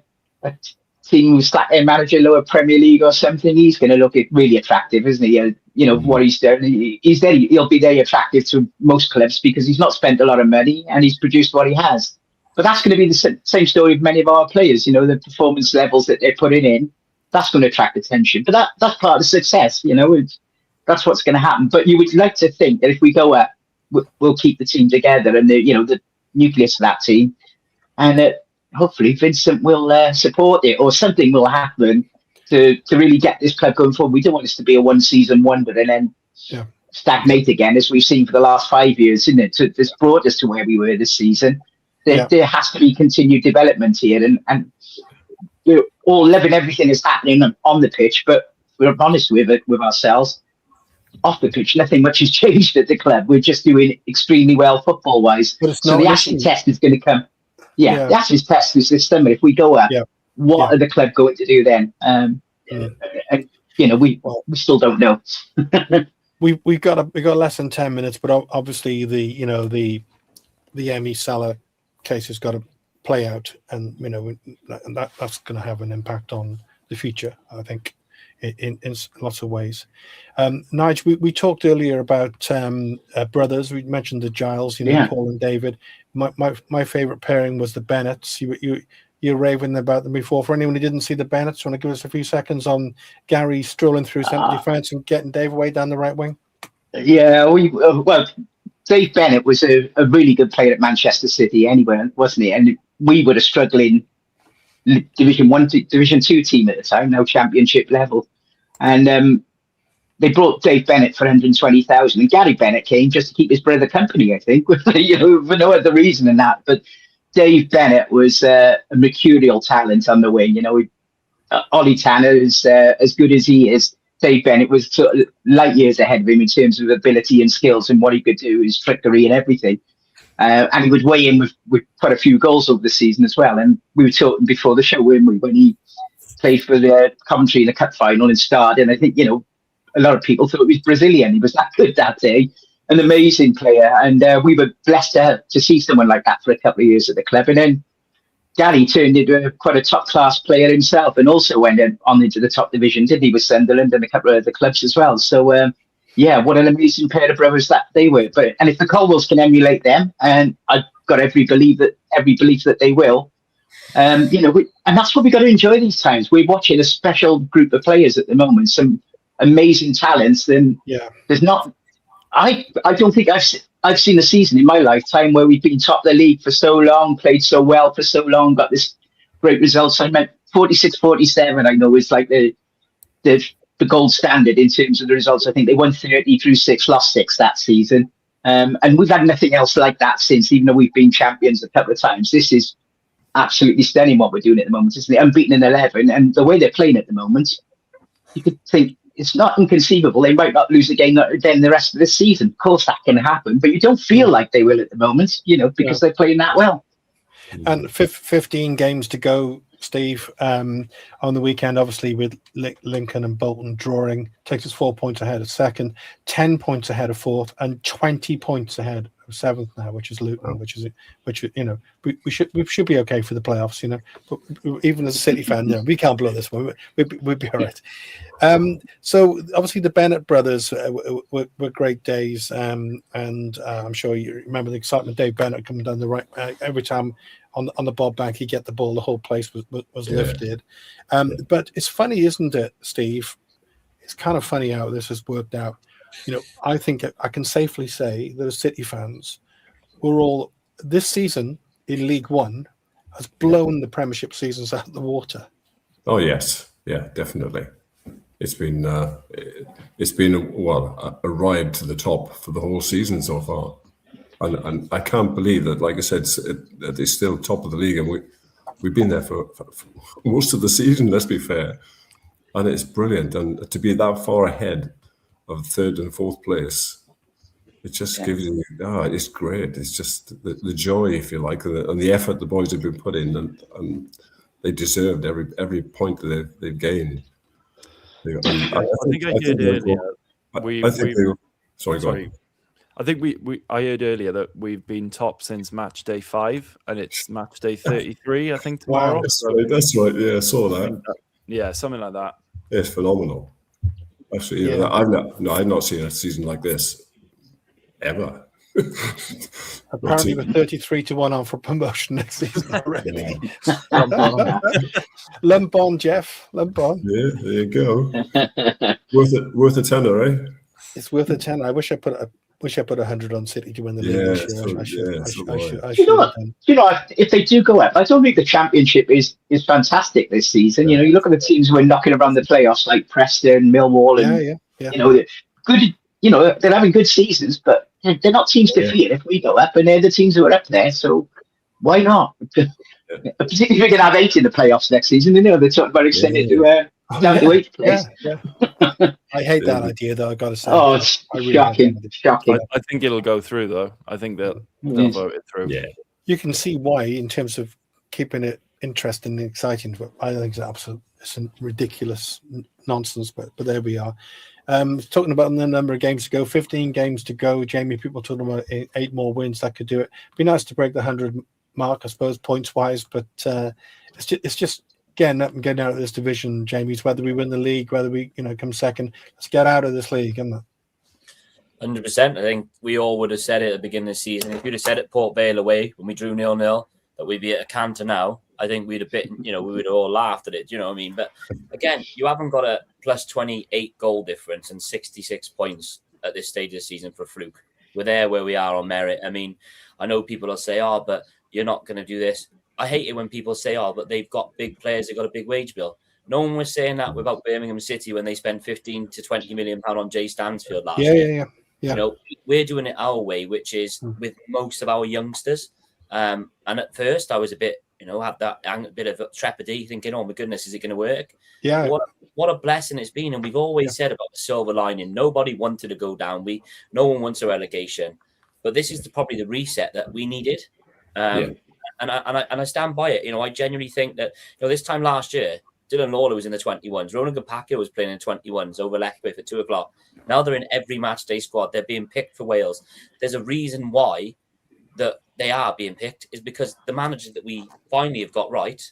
team who's a manager lower Premier League or something, he's going to look really attractive, isn't he? What he's done. He'll be very attractive to most clubs because he's not spent a lot of money and he's produced what he has. But that's going to be the same story with many of our players. The performance levels that they're putting in, that's going to attract attention. But that's part of success. That's what's going to happen. But you would like to think that if we go up, we'll keep the team together and the nucleus of that team, and hopefully Vincent will support it, or something will happen to really get this club going forward. We don't want this to be a one-season wonder and then stagnate again, as we've seen for the last 5 years, isn't it? This brought us to where we were this season. There has to be continued development here, and we're all loving everything that's happening on the pitch, but we're honest with ourselves. Off the pitch, nothing much has changed at the club. We're just doing extremely well football-wise. So the acid test is going to come. The acid test is this summer. If we go up, what are the club going to do then? And we still don't know. We've got less than 10 minutes, but obviously the Emmy Salah case has got to play out, and that's going to have an impact on the future, I think, in lots of ways. Nigel, we talked earlier about brothers. We mentioned the Giles, Paul and David. My favorite pairing was the Bennetts. you're raving about them before. For anyone who didn't see the Bennetts, want to give us a few seconds on Gary strolling through centre defence and getting Dave away down the right wing? Yeah, well, Dave Bennett was a really good player at Manchester City anyway, wasn't he? And we were a struggling Division 2 team at the time, now Championship level. And they brought Dave Bennett for 120,000, and Gary Bennett came just to keep his brother company, I think, for no other reason than that. But Dave Bennett was a mercurial talent on the wing. Ollie Tanner is as good as he is. Dave Bennett was sort of light years ahead of him in terms of ability and skills and what he could do, his trickery and everything. And he would weigh in with quite a few goals over the season as well. And we were talking before the show, weren't we, when he played for the Coventry in the cup final and starred. And I think, a lot of people thought he was Brazilian. He was that good that day. An amazing player. And we were blessed to see someone like that for a couple of years at the club. And then Gary turned into quite a top-class player himself and also went on into the top division, didn't he, with Sunderland and a couple of other clubs as well. So, what an amazing pair of brothers that they were. And if the Colwells can emulate them, and I've got every belief that they will, and that's what we got to enjoy these times. We're watching a special group of players at the moment, some amazing talents. And there's not, I don't think I've seen a season in my lifetime where we've been top of the league for so long, played so well for so long, got this great results. I meant 46-47, I know, is like the gold standard in terms of the results. I think they won 30 through 6, lost 6 that season. And we've had nothing else like that since, even though we've been champions a couple of times. This is absolutely stunning what we're doing at the moment, isn't it? Unbeaten in 11, and the way they're playing at the moment, you could think it's not inconceivable they might not lose a game then the rest of the season. Of course, that can happen, but you don't feel like they will at the moment, because they're playing that well. And 15 games to go, Steve, on the weekend, obviously, with Lincoln and Bolton drawing, takes us 4 points ahead of second, 10 points ahead of fourth, and 20 points ahead of seventh now, which is Luton, which we should be okay for the playoffs, But even as a City fan, we can't blow this one. We'd be all right. So obviously the Bennett brothers were great days, and I'm sure you remember the excitement. Dave Bennett coming down the right every time on the bob bank, he'd get the ball, the whole place was lifted. But it's funny, isn't it, Steve? It's kind of funny how this has worked out. I think I can safely say that as City fans, we're all, this season in League One has blown the Premiership seasons out of the water. Oh yes, yeah, definitely. It's been a ride to the top for the whole season so far, and I can't believe that. Like I said, that they're still top of the league, and we've been there for most of the season. Let's be fair, and it's brilliant, and to be that far ahead of third and fourth place, it just gives you, it's great. It's just the joy, if you like, and the effort the boys have been put in, and they deserved every point that they've gained. I heard earlier that we've been top since match day 5, and it's match day 33, I think, tomorrow. Wow, that's right. Yeah, I saw that. Something like that. It's phenomenal. Actually, I've not seen a season like this ever. Apparently, we're 33-1 on for promotion next season already. Lump on, Jeff. Lump on. Yeah, there you go. worth a tenner, eh? It's worth a tenner. I wish I put 100 on City to win the league this year. I should. If they do go up, I don't think the Championship is fantastic this season. You look at the teams who are knocking around the playoffs, like Preston, Millwall, and good. They're having good seasons, but they're not teams to fear if we go up, and they're the teams who are up there. So why not? Particularly if we can have 8 in the playoffs next season. They're talking about extending to down to 8th place. I hate that idea, though. I got to say. Oh, it's shocking! I think it'll go through, though. I think they'll vote it through. Yeah, you can see why in terms of keeping it interesting and exciting. But I think it's ridiculous nonsense. But there we are. Talking about the number of games to go, 15 games to go. Jamie, people talking about 8 more wins that could do it. Be nice to break the 100 mark, I suppose, points wise. But it's just getting up and getting out of this division, Jamie's. Whether we win the league, whether we come second, let's get out of this league, isn't it? 100%. I think we all would have said it at the beginning of the season. If you'd have said it Port Vale away when we drew 0-0, that we'd be at a canter now, I think we'd have bitten, we would have all laughed at it. Do you know what I mean? But again, you haven't got a plus 28 goal difference and 66 points at this stage of the season for a fluke. We're there where we are on merit. I mean, I know people will say, oh, but you're not going to do this. I hate it when people say, oh, but they've got big players, they've got a big wage bill. No one was saying that about Birmingham City when they spent 15 to 20 million pound on Jay Stansfield last year. Yeah. We're doing it our way, which is with most of our youngsters. And at first, I was a bit, had that bit of trepidation, thinking, "Oh my goodness, is it going to work?" Yeah. What a blessing it's been, and we've always said about the silver lining. Nobody wanted to go down. No one wants a relegation, but this is probably the reset that we needed. And I stand by it. I genuinely think that this time last year, Dylan Lawler was in the 21s. Ronan Gapaka was playing in 21s over Leckwith at 2:00. Now they're in every match day squad. They're being picked for Wales. There's a reason why that they are being picked is because the manager that we finally have got right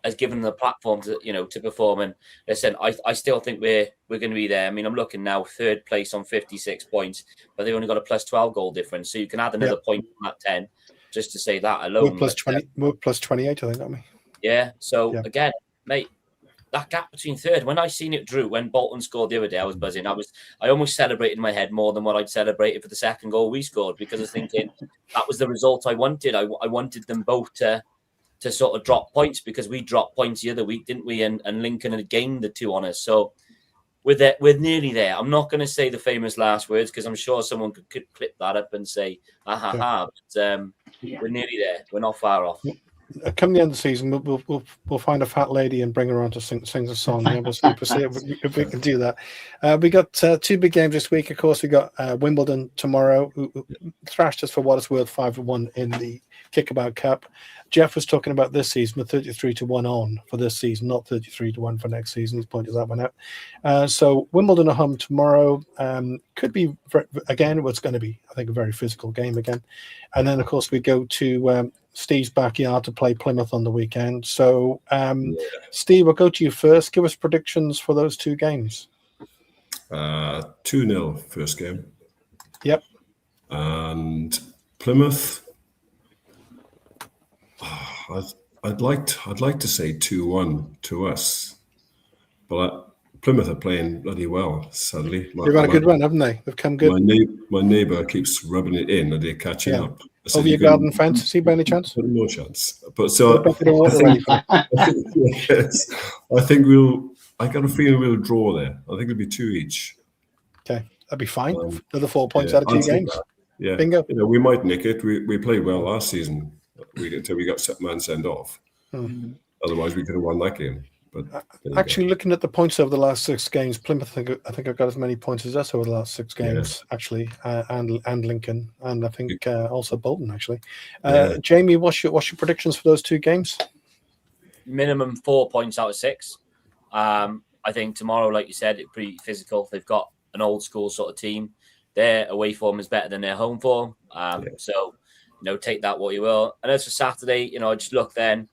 has given them the platform to perform. And listen, I still think we're going to be there. I mean, I'm looking now, 3rd place on 56 points, but they've only got a plus 12 goal difference. So you can add another point on that 10 just to say that alone. We're plus 20, we're plus 28, I think, aren't we? Yeah. So again, mate, that gap between 3rd, when I seen it, Drew, when Bolton scored the other day, I was buzzing. I almost celebrated in my head more than what I'd celebrated for the 2nd goal we scored, because I was thinking that was the result I wanted. I wanted them both to sort of drop points, because we dropped points the other week, didn't we? And Lincoln had gained the 2 on us. So we're nearly there. I'm not going to say the famous last words, because I'm sure someone could clip that up and say, But we're nearly there. We're not far off. Come the end of the season, we'll find a fat lady and bring her on to sing a song. Yeah, we'll see if we can do that. We got 2 big games this week. Of course, we got Wimbledon tomorrow, who thrashed us for what it's worth 5-1 in the Kickabout Cup. Jeff was talking about this season with 33-1 on for this season, not 33-1 for next season. He's pointed that one out. So Wimbledon at home tomorrow could be, again, what's going to be, I think, a very physical game again. And then, of course, we go to Steve's backyard to play Plymouth on the weekend. So, Steve, I'll go to you first. Give us predictions for those 2 games. 2-0 first game. Yep. And Plymouth, I'd like to say 2-1 to us, but Plymouth are playing bloody well, sadly. They've had a good run, haven't they? They've come good. My neighbour keeps rubbing it in and they're catching up. Over your garden fence, is he by any chance? No chance. But so I got a feeling we'll draw there. I think it'll be 2 each. Okay, that'd be fine. Another 4 points out of 2 games. Yeah, bingo. We might nick it. We played well last season until we got man sent off. Otherwise, we could have won that game. But actually, looking at the points over the last 6 games, Plymouth, I think I've got as many points as us over the last 6 games, actually, and Lincoln, and I think also Bolton, actually. Jamie, what's your predictions for those 2 games? Minimum 4 points out of 6. I think tomorrow, like you said, it's pretty physical. They've got an old school sort of team. Their away form is better than their home form. So, take that what you will. And as for Saturday, I just look then.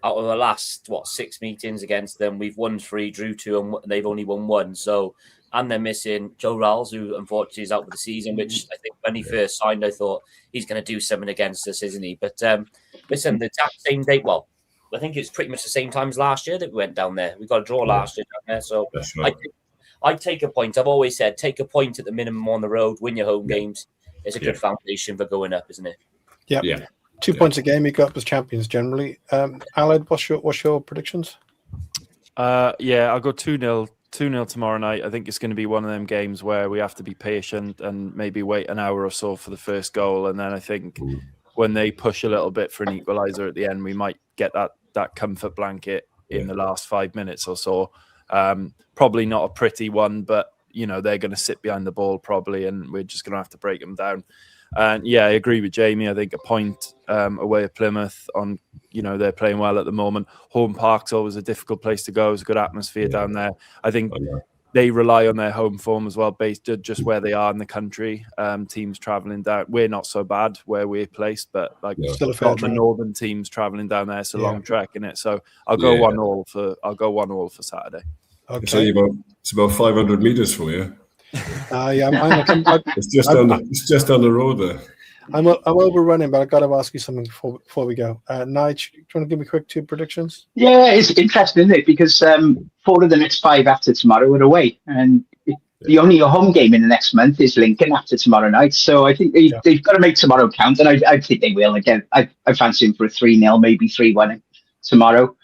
Out of the last 6 meetings against them, we've won 3, drew 2, and they've only won 1. So, and they're missing Joe Ralls, who unfortunately is out for the season. Which I think when he first signed, I thought he's going to do something against us, isn't he? But listen, the exact same date. Well, I think it's pretty much the same time as last year that we went down there. We got a draw last year down there, so right. I'd take a point. I've always said take a point at the minimum on the road, win your home games. It's a good foundation for going up, isn't it? Yeah. 2 points a game, you go up as champions generally. Aled, what's your predictions? I'll go 2-0 tomorrow night. I think it's going to be one of them games where we have to be patient and maybe wait an hour or so for the first goal. And then I think when they push a little bit for an equaliser at the end, we might get that comfort blanket in the last 5 minutes or so. Probably not a pretty one, but they're going to sit behind the ball probably, and we're just going to have to break them down. And I agree with Jamie. I think a point away at Plymouth on, they're playing well at the moment. Home Park's always a difficult place to go. It's a good atmosphere down there. I think they rely on their home form as well, based on just where they are in the country. Teams travelling down. We're not so bad where we're placed, but still a fair the northern teams travelling down there. It's a long trek, isn't it? So I'll go 1-1 for Saturday. Okay. It's about 500 meters from here. It's just down the road there. I'm overrunning, but I've got to ask you something before we go. Nige, do you want to give me quick 2 predictions? Yeah, it's interesting, isn't it? Because 4 of the next 5 after tomorrow are away, and the only home game in the next month is Lincoln after tomorrow night. So I think they've got to make tomorrow count, and I think they will. Again, I fancy them for a 3-0, maybe 3-1 tomorrow.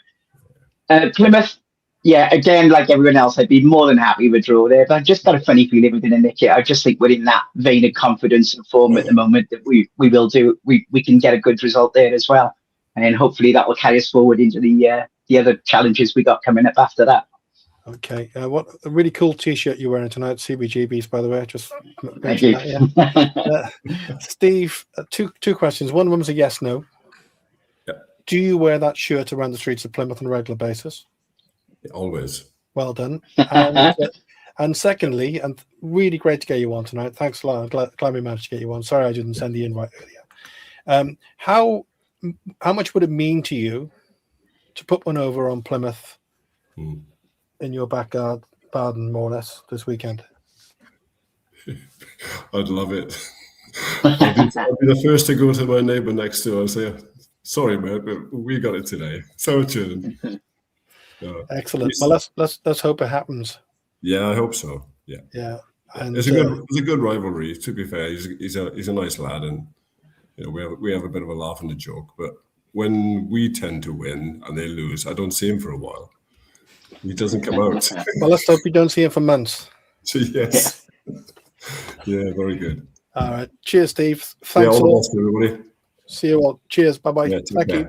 Plymouth, yeah, again, like everyone else, I'd be more than happy with a draw there. But I've just got a funny feeling we're going to nick it. I just think we're in that vein of confidence and form at the moment that we will do. We can get a good result there as well, and hopefully that will carry us forward into the other challenges we got coming up after that. Okay, what a really cool T-shirt you're wearing tonight, CBGBs, by the way. Just Thank you. That, yeah. Steve, two questions. One of them is a yes/no. Yeah. Do you wear that shirt around the streets of Plymouth on a regular basis? Always. Well done. And secondly, and really great to get you on tonight. Thanks a lot. I'm glad we managed to get you on. Sorry I didn't send the invite earlier. How much would it mean to you to put one over on Plymouth in your back garden, more or less, this weekend? I'd love it. I'll be the first to go to my neighbour next door and say, "Sorry, mate, but we got it today." So tuned. Excellent. Well, let's hope it happens. Yeah, I hope so. Yeah. Yeah. And it's a good rivalry. To be fair, he's a nice lad, and we have a bit of a laugh and a joke. But when we tend to win and they lose, I don't see him for a while. He doesn't come out. Well, let's hope we don't see him for months. Yes. Yeah, very good. All right. Cheers, Steve. Thanks all the best, everybody. See you all. Cheers. Bye-bye. Yeah, Thank you.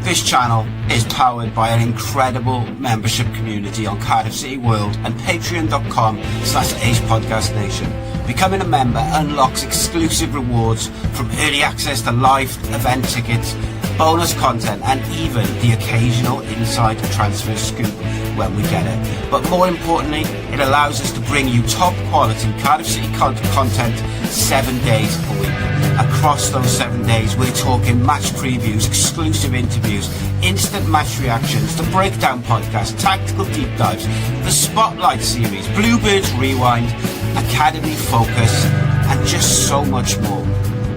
This channel is powered by an incredible membership community on Cardiff City World and patreon.com/Ace Podcast Nation. Becoming a member unlocks exclusive rewards from early access to live event tickets, bonus content, and even the occasional inside transfer scoop when we get it. But more importantly, it allows us to bring you top quality Cardiff City content 7 days a week. Across those 7 days, we're talking match previews, exclusive interviews, instant match reactions, the breakdown podcast, tactical deep dives, the spotlight series, Bluebirds Rewind, Academy Focus, and just so much more.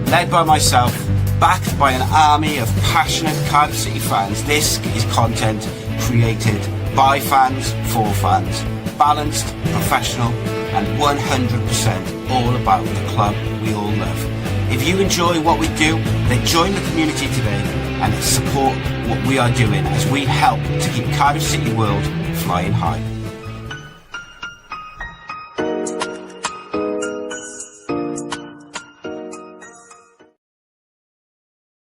Led by myself, backed by an army of passionate Cardiff City fans, this is content created by fans for fans. Balanced, professional, and 100% all about the club we all love. If you enjoy what we do, then join the community today and support what we are doing as we help to keep Cardiff City World flying high.